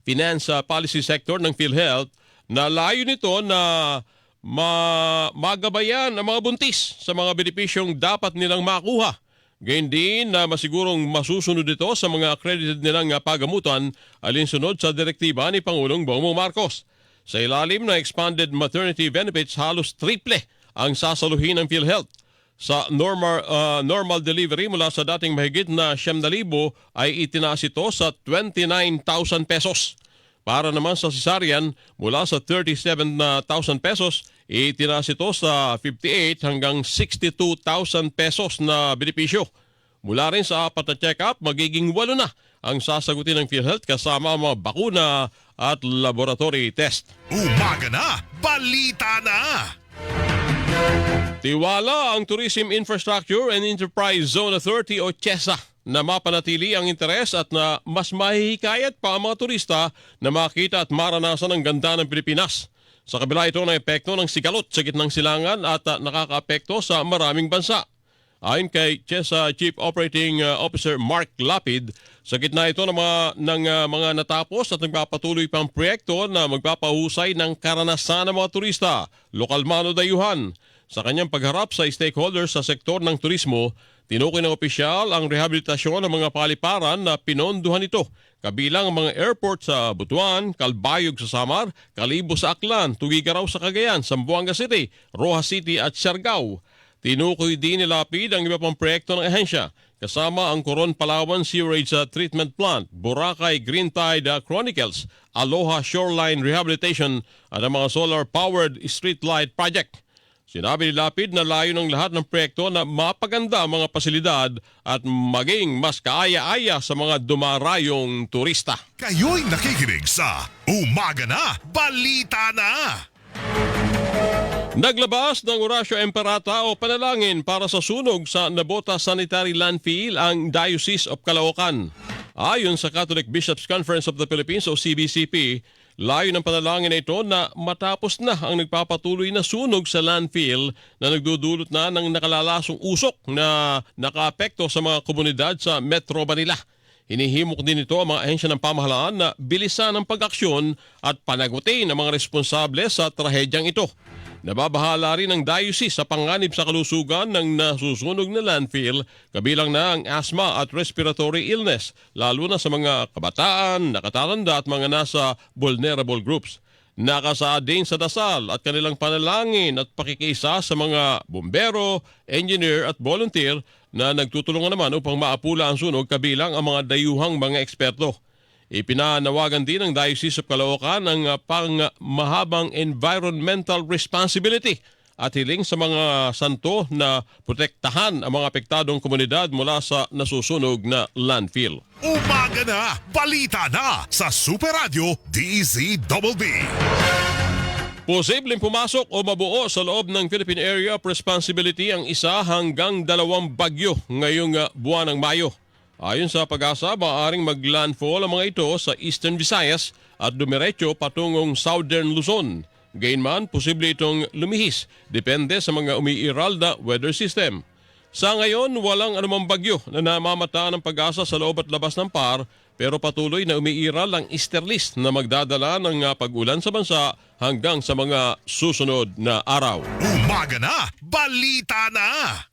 Finance Policy Sector ng PhilHealth, na layo nito na magabayan ang mga buntis sa mga benepisyong dapat nilang makuha. Gayun din na masigurong masusunod ito sa mga accredited nilang pagamutan alinsunod sa direktiba ni Pangulong Bongbong Marcos. Sa ilalim ng Expanded Maternity Benefits, halos triple ang sasaluhin ng PhilHealth. Sa normal delivery mula sa dating mahigit na 7,000 ay itinaas ito sa 29,000 pesos. Para naman sa cesarean, mula sa 37,000 pesos, itinaas ito sa 58 hanggang 62,000 pesos na benepisyo. Mula rin sa 4 na check-up, magiging 8 na ang sasagutin ng PhilHealth kasama ang mga bakuna at laboratory test. Umaga Na, Balita Na! Tiwala ang Tourism Infrastructure and Enterprise Zone Authority o TIEZA na mapanatili ang interes at na mas mahihikayat pa ang mga turista na makita at maranasan ang ganda ng Pilipinas. Sa kabila ito ng epekto ng sigalot sa gitnang silangan at nakakaapekto sa maraming bansa. Ayon kay TIEZA Chief Operating Officer Mark Lapid, sa gitna ito ng mga natapos at nagpapatuloy pang proyekto na magpapahusay ng karanasan ng mga turista, lokal man o dayuhan. Sa kanyang pagharap sa stakeholders sa sektor ng turismo, tinukoy ng opisyal ang rehabilitasyon ng mga paliparan na pinonduhan ito, kabilang ang mga airport sa Butuan, Calbayog sa Samar, Kalibo sa Aklan, Tugigaraw sa Cagayan, Zamboanga City, Rojas City at Siargao. Tinukoy din ni Lapid ang iba pang proyekto ng ahensya, kasama ang Coron Palawan Sewerage Treatment Plant, Boracay Green Tide Chronicles, Aloha Shoreline Rehabilitation at ang mga solar-powered streetlight project. Sinabi ni Lapid na layo ng lahat ng proyekto na mapaganda ang mga pasilidad at maging mas kaaya-aya sa mga dumarayong turista. Kayo'y nakikinig sa Umaga Na, Balita Na! Naglabas ng Orasio Imperata o panalangin para sa sunog sa Nabota Sanitary Landfill ang Diocese of Caloocan. Ayon sa Catholic Bishops' Conference of the Philippines o CBCP, layo ng panalangin na ito na matapos na ang nagpapatuloy na sunog sa landfill na nagdudulot na ng nakalalasong usok na nakaapekto sa mga komunidad sa Metro Manila. Hinihimok din ito ang mga ahensya ng pamahalaan na bilisan ang pag-aksyon at panagutin ang mga responsable sa trahedyang ito. Nababahala rin ang diocese sa panganib sa kalusugan ng nasusunog na landfill, kabilang na ang asthma at respiratory illness, lalo na sa mga kabataan, nakatatanda at mga nasa vulnerable groups. Nakasaad din sa dasal at kanilang panalangin at pakikiisa sa mga bumbero, engineer at volunteer na nagtutulungan naman upang maapula ang sunog, kabilang ang mga dayuhang mga eksperto. Ipinanawagan din ng Diocese of Caloocan ang pangmahabang environmental responsibility at hiling sa mga santo na protektahan ang mga apektadong komunidad mula sa nasusunog na landfill. Umaga na, balita na sa Super Radio DZBB. Posibleng pumasok o mabuo sa loob ng Philippine Area of Responsibility ang 1 hanggang 2 bagyo ngayong buwan ng Mayo. Ayon sa Pag-asa, maaaring maglandfall ang mga ito sa Eastern Visayas at dumiretso patungong Southern Luzon. Gayunman, posible itong lumihis, depende sa mga umiiral na weather system. Sa ngayon, walang anumang bagyo na namamataan ng Pag-asa sa loob at labas ng PAR, pero patuloy na umiiral ang easterlies na magdadala ng pag-ulan sa bansa hanggang sa mga susunod na araw. Umaga na, balita na!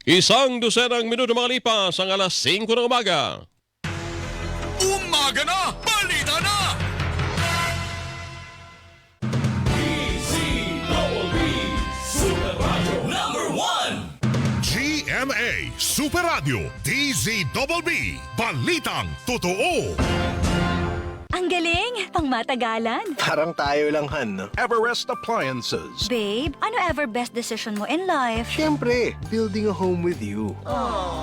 1 dosenang minuto makalipas ang alas 5 ng umaga. Umaga na, balita na! DZBB Super Radio #1. GMA Super Radio DZBB, balitang totoo. Ang galing! Pangmatagalan. Parang tayo lang, Han, no? Everest Appliances. Babe, ano ever best decision mo in life? Siyempre, building a home with you.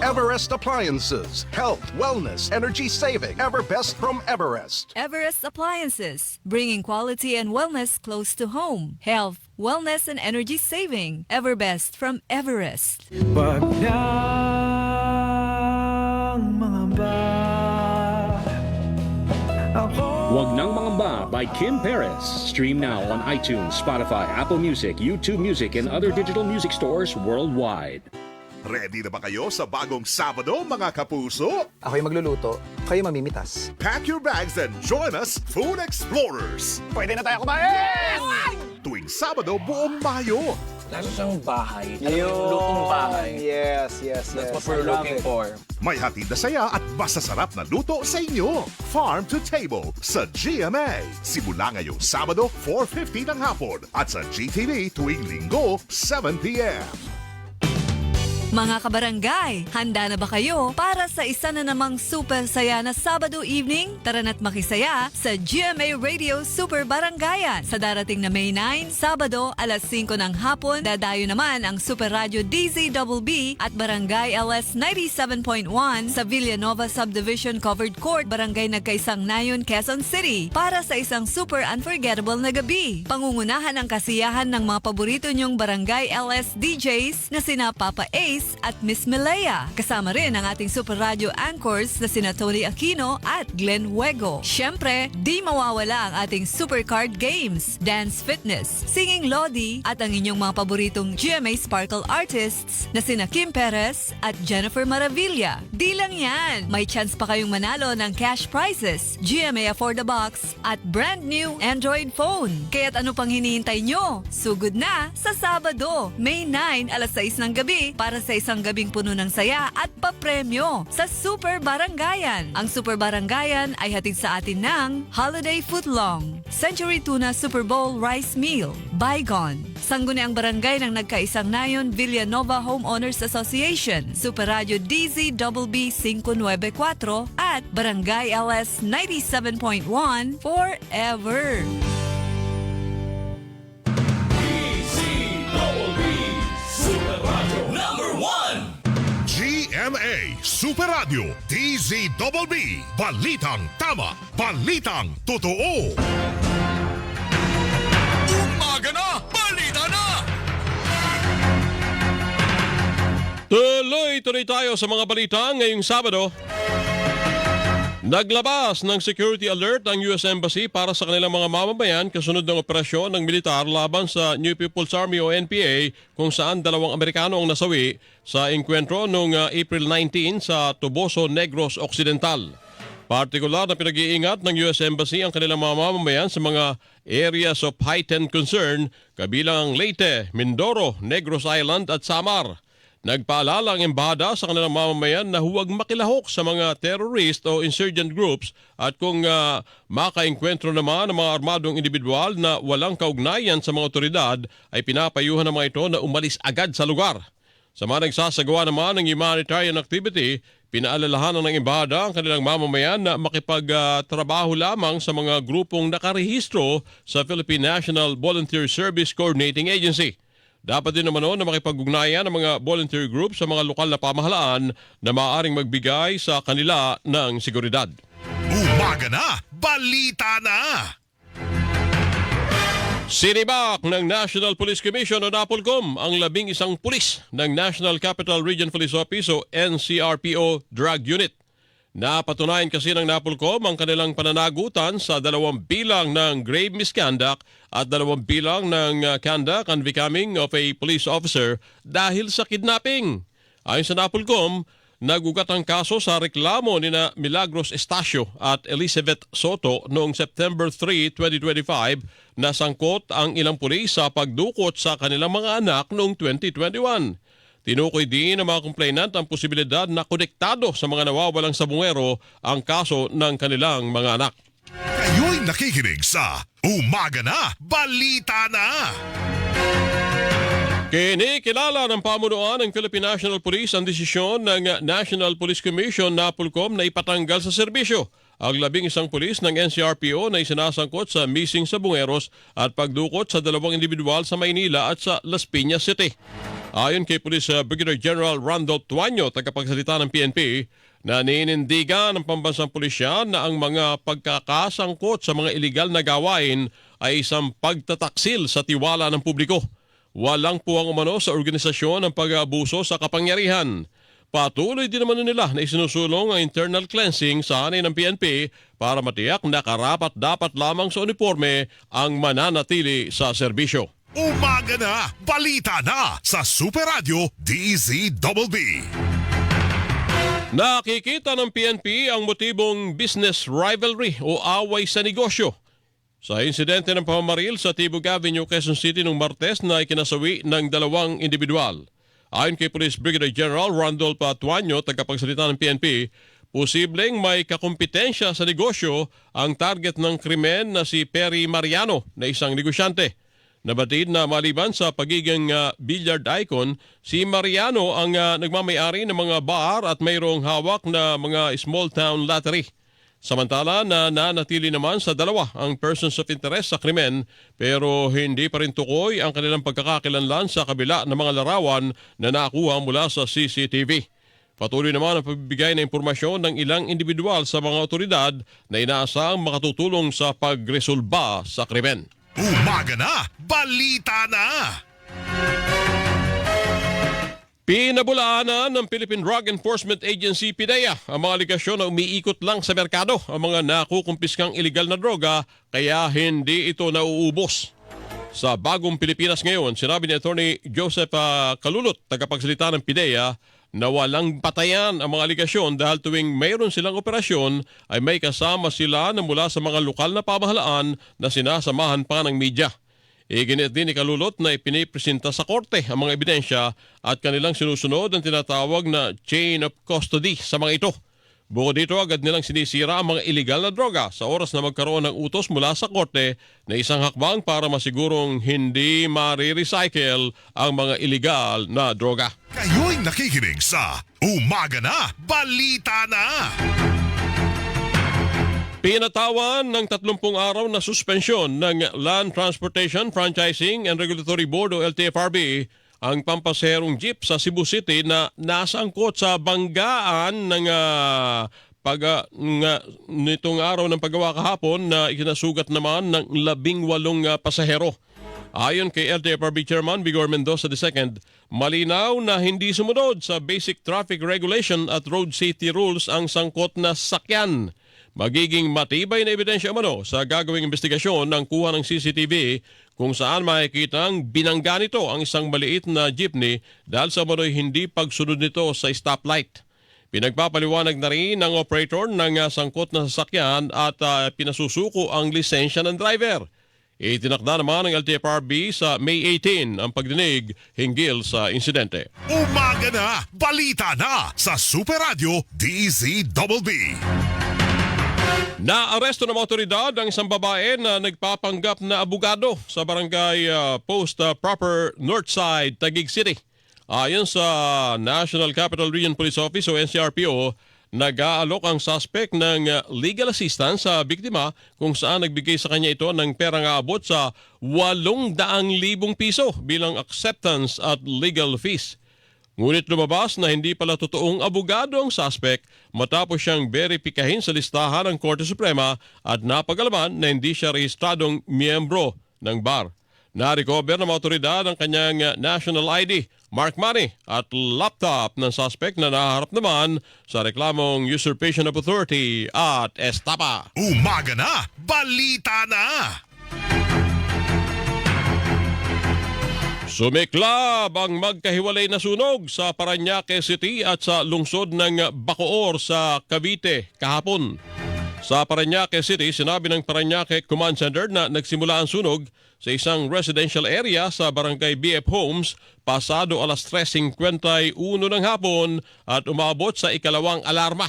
Everest Appliances. Health, wellness, energy saving. Everbest from Everest. Everest Appliances, bringing quality and wellness close to home. Health, wellness, and energy saving. Everbest from Everest. Pag ng mga Wag Nang Mangamba by Kim Perez. Stream now on iTunes, Spotify, Apple Music, YouTube Music, and other digital music stores worldwide. Ready na ba kayo sa bagong Sabado, mga kapuso? Ako'y magluluto, kayo mamimitas. Pack your bags and join us, Food Explorers! Pwede na tayo kumain! Tuwing Sabado, buong Mayo. Lalo siyang bahay. Ayun. Lutong bahay. Yes. That's what we're looking for. May hatid na saya at masasarap na luto sa inyo. Farm to Table sa GMA. Simula ngayong Sabado, 4:50 ng hapon at sa GTV tuwing Linggo, 7 p.m. Mga kabarangay, handa na ba kayo para sa isa na namang super saya na Sabado evening? Tara na't makisaya sa GMA Radio Super Barangayan. Sa darating na May 9, Sabado, alas 5 ng hapon, dadayo naman ang Super Radio DZBB at Barangay LS 97.1 sa Villanova Subdivision Covered Court, Barangay Nagkaisang Nayon, Quezon City para sa isang super unforgettable na gabi. Pangungunahan ang kasiyahan ng mga paborito niyong Barangay LS DJs na sina Papa Ace at Miss Milea. Kasama rin ang ating Super Radio anchors na sina Tony Aquino at Glenn Huego. Siyempre, di mawawala ang ating Super Card Games, Dance Fitness, Singing Lodi at ang inyong mga paboritong GMA Sparkle artists na sina Kim Perez at Jennifer Maravilla. Di lang yan, may chance pa kayong manalo ng cash prizes, GMA Afford the Box at brand new Android phone. Kaya't ano pang hinihintay nyo? Sugod na sa Sabado, May 9, alas 6 ng gabi para sa isang gabing puno ng saya at papremyo sa Super Barangayan. Ang Super Barangayan ay hatid sa atin ng Holiday Footlong, Century Tuna Super Bowl Rice Meal, Bygone, Sangguniang Barangay ng Nagkaisang Nayon Villanova Homeowners Association, Super Radio DZBB 594 at Barangay LS 97.1 Forever. GMA Super Radio DZBB, balitang tama, balitang totoo. Umaga na! Tuloy-tuloy tayo sa mga balita ngayong Sabado. Naglabas ng security alert ang US Embassy para sa kanilang mga mamamayan kasunod ng operasyon ng militar laban sa New People's Army o NPA kung saan 2 Amerikano ang nasawi sa engkwentro noong April 19 sa Toboso, Negros Occidental. Partikular na pinag-iingat ng US Embassy ang kanilang mga mamamayan sa mga areas of heightened concern kabilang Leyte, Mindoro, Negros Island at Samar. Nagpaalala ang embahada sa kanilang mamamayan na huwag makilahok sa mga terrorist o insurgent groups at kung makaengkwentro naman ng mga armadong individual na walang kaugnayan sa mga otoridad ay pinapayuhan ng mga ito na umalis agad sa lugar. Sa mga nagsasagawa naman ng humanitarian activity, pinaalalahanan ng embahada ang kanilang mamamayan na makipagtrabaho lamang sa mga grupong nakarehistro sa Philippine National Volunteer Service Coordinating Agency. Dapat din naman na makipag-ugnayan ng mga volunteer groups sa mga lokal na pamahalaan na maaaring magbigay sa kanila ng seguridad. Umaga na, balita na! Sinibak ng National Police Commission o NAPOLCOM ang 11 pulis ng National Capital Region Police Office o NCRPO Drug Unit. Napatunayan kasi ng NAPOLCOM ang kanilang pananagutan sa 2 bilang ng grave misconduct at 2 bilang ng conduct unbecoming of a police officer dahil sa kidnapping. Ayon sa NAPOLCOM, nagugat ang kaso sa reklamo ni na Milagros Estacio at Elizabeth Soto noong September 3, 2025 na sangkot ang ilang pulis sa pagdukot sa kanilang mga anak noong 2021. Tinukoy din ng mga complainant ang posibilidad na konektado sa mga nawawalang sabungero ang kaso ng kanilang mga anak. Kayo'y nakikinig sa Umaga na, balita na! Kinikilala ng pamunuan ng Philippine National Police ang desisyon ng National Police Commission NAPOLCOM na ipatanggal sa serbisyo ang 11 pulis ng NCRPO na isinasangkot sa missing sabungeros at pagdukot sa 2 individual sa Maynila at sa Las Piñas City. Ayon kay Police Brigadier General Randolph Tuanyo, tagapagsalita ng PNP, na ninindigan ng pambansang pulisya na ang mga pagkakasangkot sa mga iligal na gawain ay isang pagtataksil sa tiwala ng publiko. Walang puwang umano sa organisasyon ng pag-aabuso sa kapangyarihan. Patuloy din naman nila na isinusulong ang internal cleansing sa hanay ng PNP para matiyak na karapat-dapat lamang sa uniforme ang mananatili sa serbisyo. Umaga na, balita na sa Super Radio DZBB. Nakikita ng PNP ang motibong business rivalry o away sa negosyo sa insidente ng pamamaril sa Tibug Avenue, Quezon City noong Martes na ikinasawi ng 2 individual. Ayon kay Police Brigadier General Randolph Tuanyo, tagapagsalita ng PNP, posibleng may kakumpetensya sa negosyo ang target ng krimen na si Perry Mariano na isang negosyante. Nabatid na maliban sa pagiging billiard icon, si Mariano ang nagmamayari ng mga bar at mayroong hawak na mga small town lottery. Samantala na nanatili naman sa 2 ang persons of interest sa krimen pero hindi pa rin tukoy ang kanilang pagkakakilanlan sa kabila ng mga larawan na nakuha mula sa CCTV. Patuloy naman ang pagbibigay ng impormasyon ng ilang individual sa mga otoridad na inaasahang makatutulong sa pagresolba sa krimen. Umaga na, balita na! Pinabulaanan ng Philippine Drug Enforcement Agency PDEA ang mga aligasyon na umiikot lang sa merkado ang mga nakukumpiskang iligal na droga kaya hindi ito nauubos. Sa Bagong Pilipinas ngayon, sinabi ni Attorney Joseph Kalulot, tagapagsalita ng PDEA, na walang batayan ang mga aligasyon dahil tuwing mayroon silang operasyon ay may kasama sila na mula sa mga lokal na pamahalaan na sinasamahan pa ng media. Iginit din ni Kalulot na ipinipresenta sa korte ang mga ebidensya at kanilang sinusunod ang tinatawag na chain of custody sa mga ito. Bukod dito, agad nilang sinisira ang mga iligal na droga sa oras na magkaroon ng utos mula sa korte na isang hakbang para masigurong hindi marirecycle ang mga iligal na droga. Kayo'y nakikinig sa Umaga na, balita na! Pinatawan ng 30 araw na suspensyon ng Land Transportation, Franchising and Regulatory Board o LTFRB ang pampaserong jeep sa Cebu City na nasangkot sa banggaan ng nitong araw ng paggawa kahapon na ikinasugat naman ng 18 pasahero. Ayon kay LTFRB Chairman Vigor Mendoza II, malinaw na hindi sumunod sa basic traffic regulation at road safety rules ang sangkot na sasakyan. Magiging matibay na ebidensya umano sa gagawing investigasyon ng kuha ng CCTV kung saan makikitang binangga nito ang isang maliit na jeepney dahil sa umano'y hindi pagsunod nito sa stoplight. Pinagpapaliwanag na rin ng operator ng sangkot na sasakyan at pinasusuko ang lisensya ng driver. Itinakda naman ng LTFRB sa May 18 ang pagdinig hinggil sa insidente. Umaga na, balita na sa Super Radio DZBB. Naaresto ng mga otoridad ang isang babae na nagpapanggap na abogado sa barangay Post Proper Northside, Taguig City. Ayon sa National Capital Region Police Office o NCRPO, nag-aalok ang suspect ng legal assistance sa biktima kung saan nagbigay sa kanya ito ng perang aabot sa 800,000 piso bilang acceptance at legal fees. Ngunit lumabas na hindi pala totoong abogado ang suspect matapos siyang beripikahin sa listahan ng Korte Suprema at napagalaman na hindi siya rehistradong miyembro ng bar. Na-recover ng mga otoridad ang kanyang national ID, mark money at laptop ng suspect na naharap naman sa reklamong usurpation of authority at estapa. Umaga na, balita na! Sumiklab ang magkahiwalay na sunog sa Parañaque City at sa lungsod ng Bacoor sa Cavite kahapon. Sa Parañaque City, sinabi ng Parañaque Command Center na nagsimula ang sunog sa isang residential area sa Barangay BF Homes pasado alas 3:51 ng hapon at umabot sa ikalawang alarma.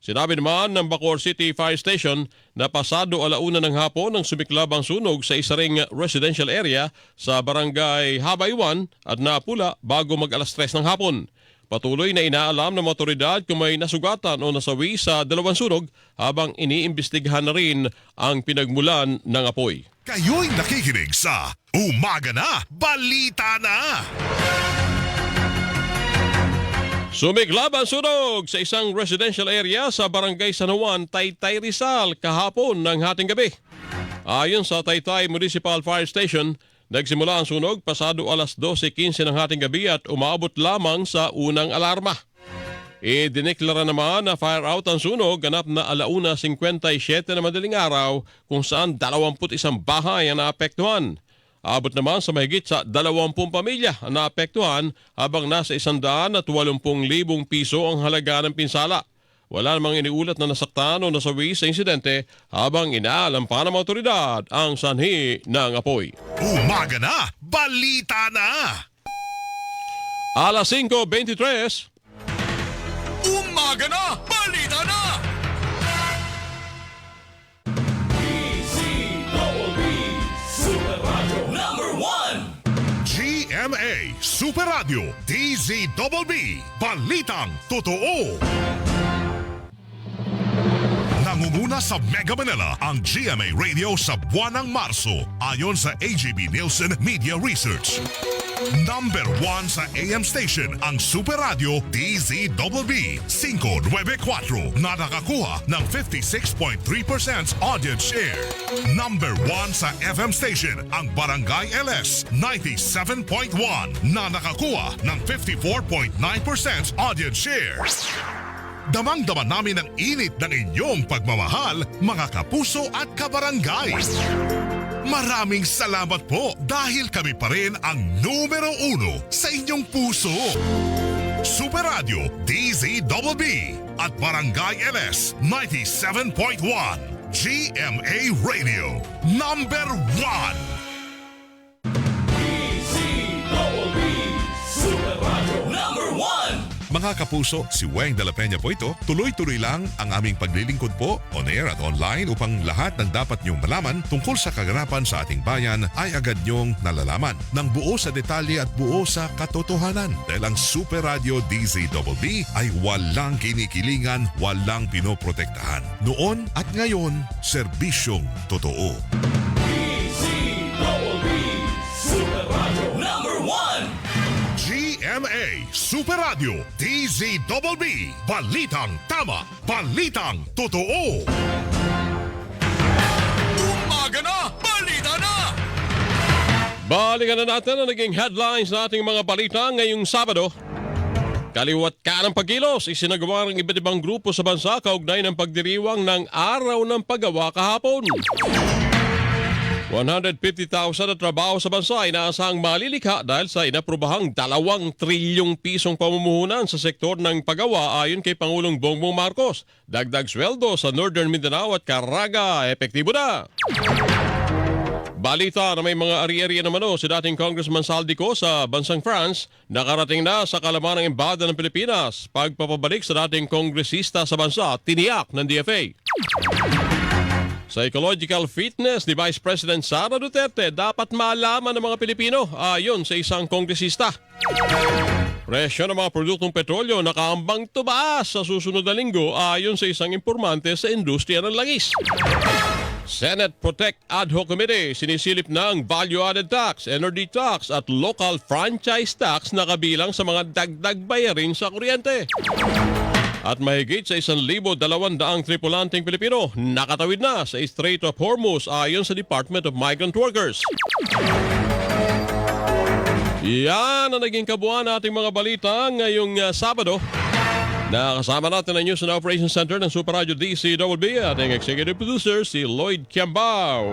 Sinabi naman ng Bacoor City Fire Station na pasado alauna ng hapon nang sumiklab ang sunog sa isa ring residential area sa Barangay Habaywan at napula bago mag alas 3 ng hapon. Patuloy na inaalam ng otoridad kung may nasugatan o nasawi sa dalawang sunog habang iniimbestigahan na rin ang pinagmulan ng apoy. Kayo'y nakikinig sa Umaga na, balita na! Sumiklab ang sunog sa isang residential area sa Barangay San Juan, Taytay, Rizal kahapon ng hating gabi. Ayon sa Taytay Municipal Fire Station, nagsimula ang sunog pasado alas 12:15 ng hating gabi at umabot lamang sa unang alarma. Idineklara naman na fire out ang sunog ganap na alauna 57 na madaling araw kung saan 21 bahay ang naapektuhan. Abot naman sa mahigit sa 20 pamilya ang naapektuhan habang nasa 180,000 piso ang halaga ng pinsala. Wala namang iniulat na nasaktan o nasawi sa insidente habang inaalam pa ng mga otoridad ang sanhi ng apoy. Umaga na, balita na! Alas 5:23. Umaga na, balita na! GMA Super Radio DZBB, balitang totoo. Nangunguna sa Mega Manila ang GMA Radio sa buwan ng Marso ayon sa AGB Nielsen Media Research. Number 1 sa AM station ang Super Radio DZBB 594 na nakakuha ng 56.3% audience share. Number 1 sa FM station ang Barangay LS 97.1 na nakakuha ng 54.9% audience share. Damang-dama namin ang init ng inyong pagmamahal, mga kapuso at kabarangay. Maraming salamat po dahil kami pa rin ang numero 1 sa inyong puso. Super Radio DZBB at Barangay LS 97.1 GMA Radio number 1. Mga kapuso, si Weng de la Peña po ito. Tuloy-tuloy lang ang aming paglilingkod po on air at online upang lahat ng dapat niyong malaman tungkol sa kaganapan sa ating bayan ay agad niyong nalalaman ng buo sa detalye at buo sa katotohanan. Dahil ang Super Radio DZBB ay walang kinikilingan, walang pinoprotektahan. Noon at ngayon, serbisyong totoo. Super Radio number 1. GMA Super Radio DZBB, balitang tama, balitang totoo. Umaga na, balita na! Balikan na natin ang naging headlines na ating mga balita ngayong Sabado. Kaliwat ka ng pagkilos, isinagawa ng iba't ibang grupo sa bansa kaugnay ng pagdiriwang ng Araw ng Paggawa kahapon. 150,000 na trabaho sa bansa ay inaasahang malilikha dahil sa inaprobahang 2 trilyong pisong pamumuhunan sa sektor ng paggawa ayon kay Pangulong Bongbong Marcos. Dagdag sweldo sa Northern Mindanao at Caraga, epektibo na. Balita na may mga ari-ariya naman si dating Congressman Saldico sa bansang France, nakarating na sa kalaman ng Embahada ng Pilipinas. Pagpapabalik sa dating kongresista sa bansa, tiniyak ng DFA. Psychological fitness ni Vice President Sara Duterte dapat malaman ng mga Pilipino ayon sa isang kongresista. Presyo ng mga produktong petrolyo nakaambang tumaas sa susunod na linggo ayon sa isang impormante sa industriya ng langis. Senate Protect Ad Hoc Committee sinisilip ng value-added tax, energy tax at local franchise tax na kabilang sa mga dagdag bayarin sa kuryente. At mahigit sa 1,200 tripulanteng Pilipino nakatawid na sa Strait of Hormuz ayon sa Department of Migrant Workers. Yan ang naging kabuuan nating mga balita ngayong Sabado. Nakasama natin ang News and Operations Center ng Super Radio DCWB ating Executive Producer si Lloyd Kiambao.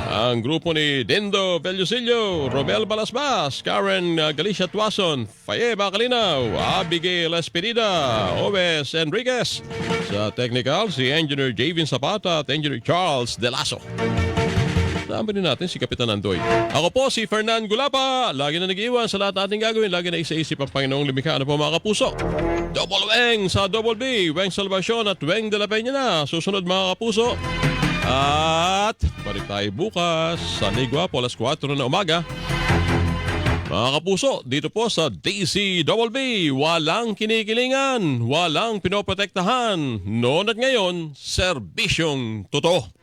Ang grupo ni Dindo Vellosillo, Romel Balasbas, Karen Galicia Tuason, Faye Bacalinaw, Abigail Espinida, Oves Enriquez. Sa technical, si Engineer Javin Zapata at Engineer Charles De Lasso. Tama din natin si Kapitan Andoy. Ako po si Fernan Gulapa. Lagi na nag-iwan sa lahat nating gagawin. Lagi na isa-isip ang Panginoong lumikha. Ano po mga kapuso? Double Weng sa Double B, Weng Salvacion at Weng de la Peña na. Susunod mga kapuso. At balik tayo bukas sa Ligwapo alas 4 na umaga. Mga kapuso, dito po sa DCWB, walang kinikilingan, walang pinoprotektahan. Noon at ngayon, serbisyong totoo.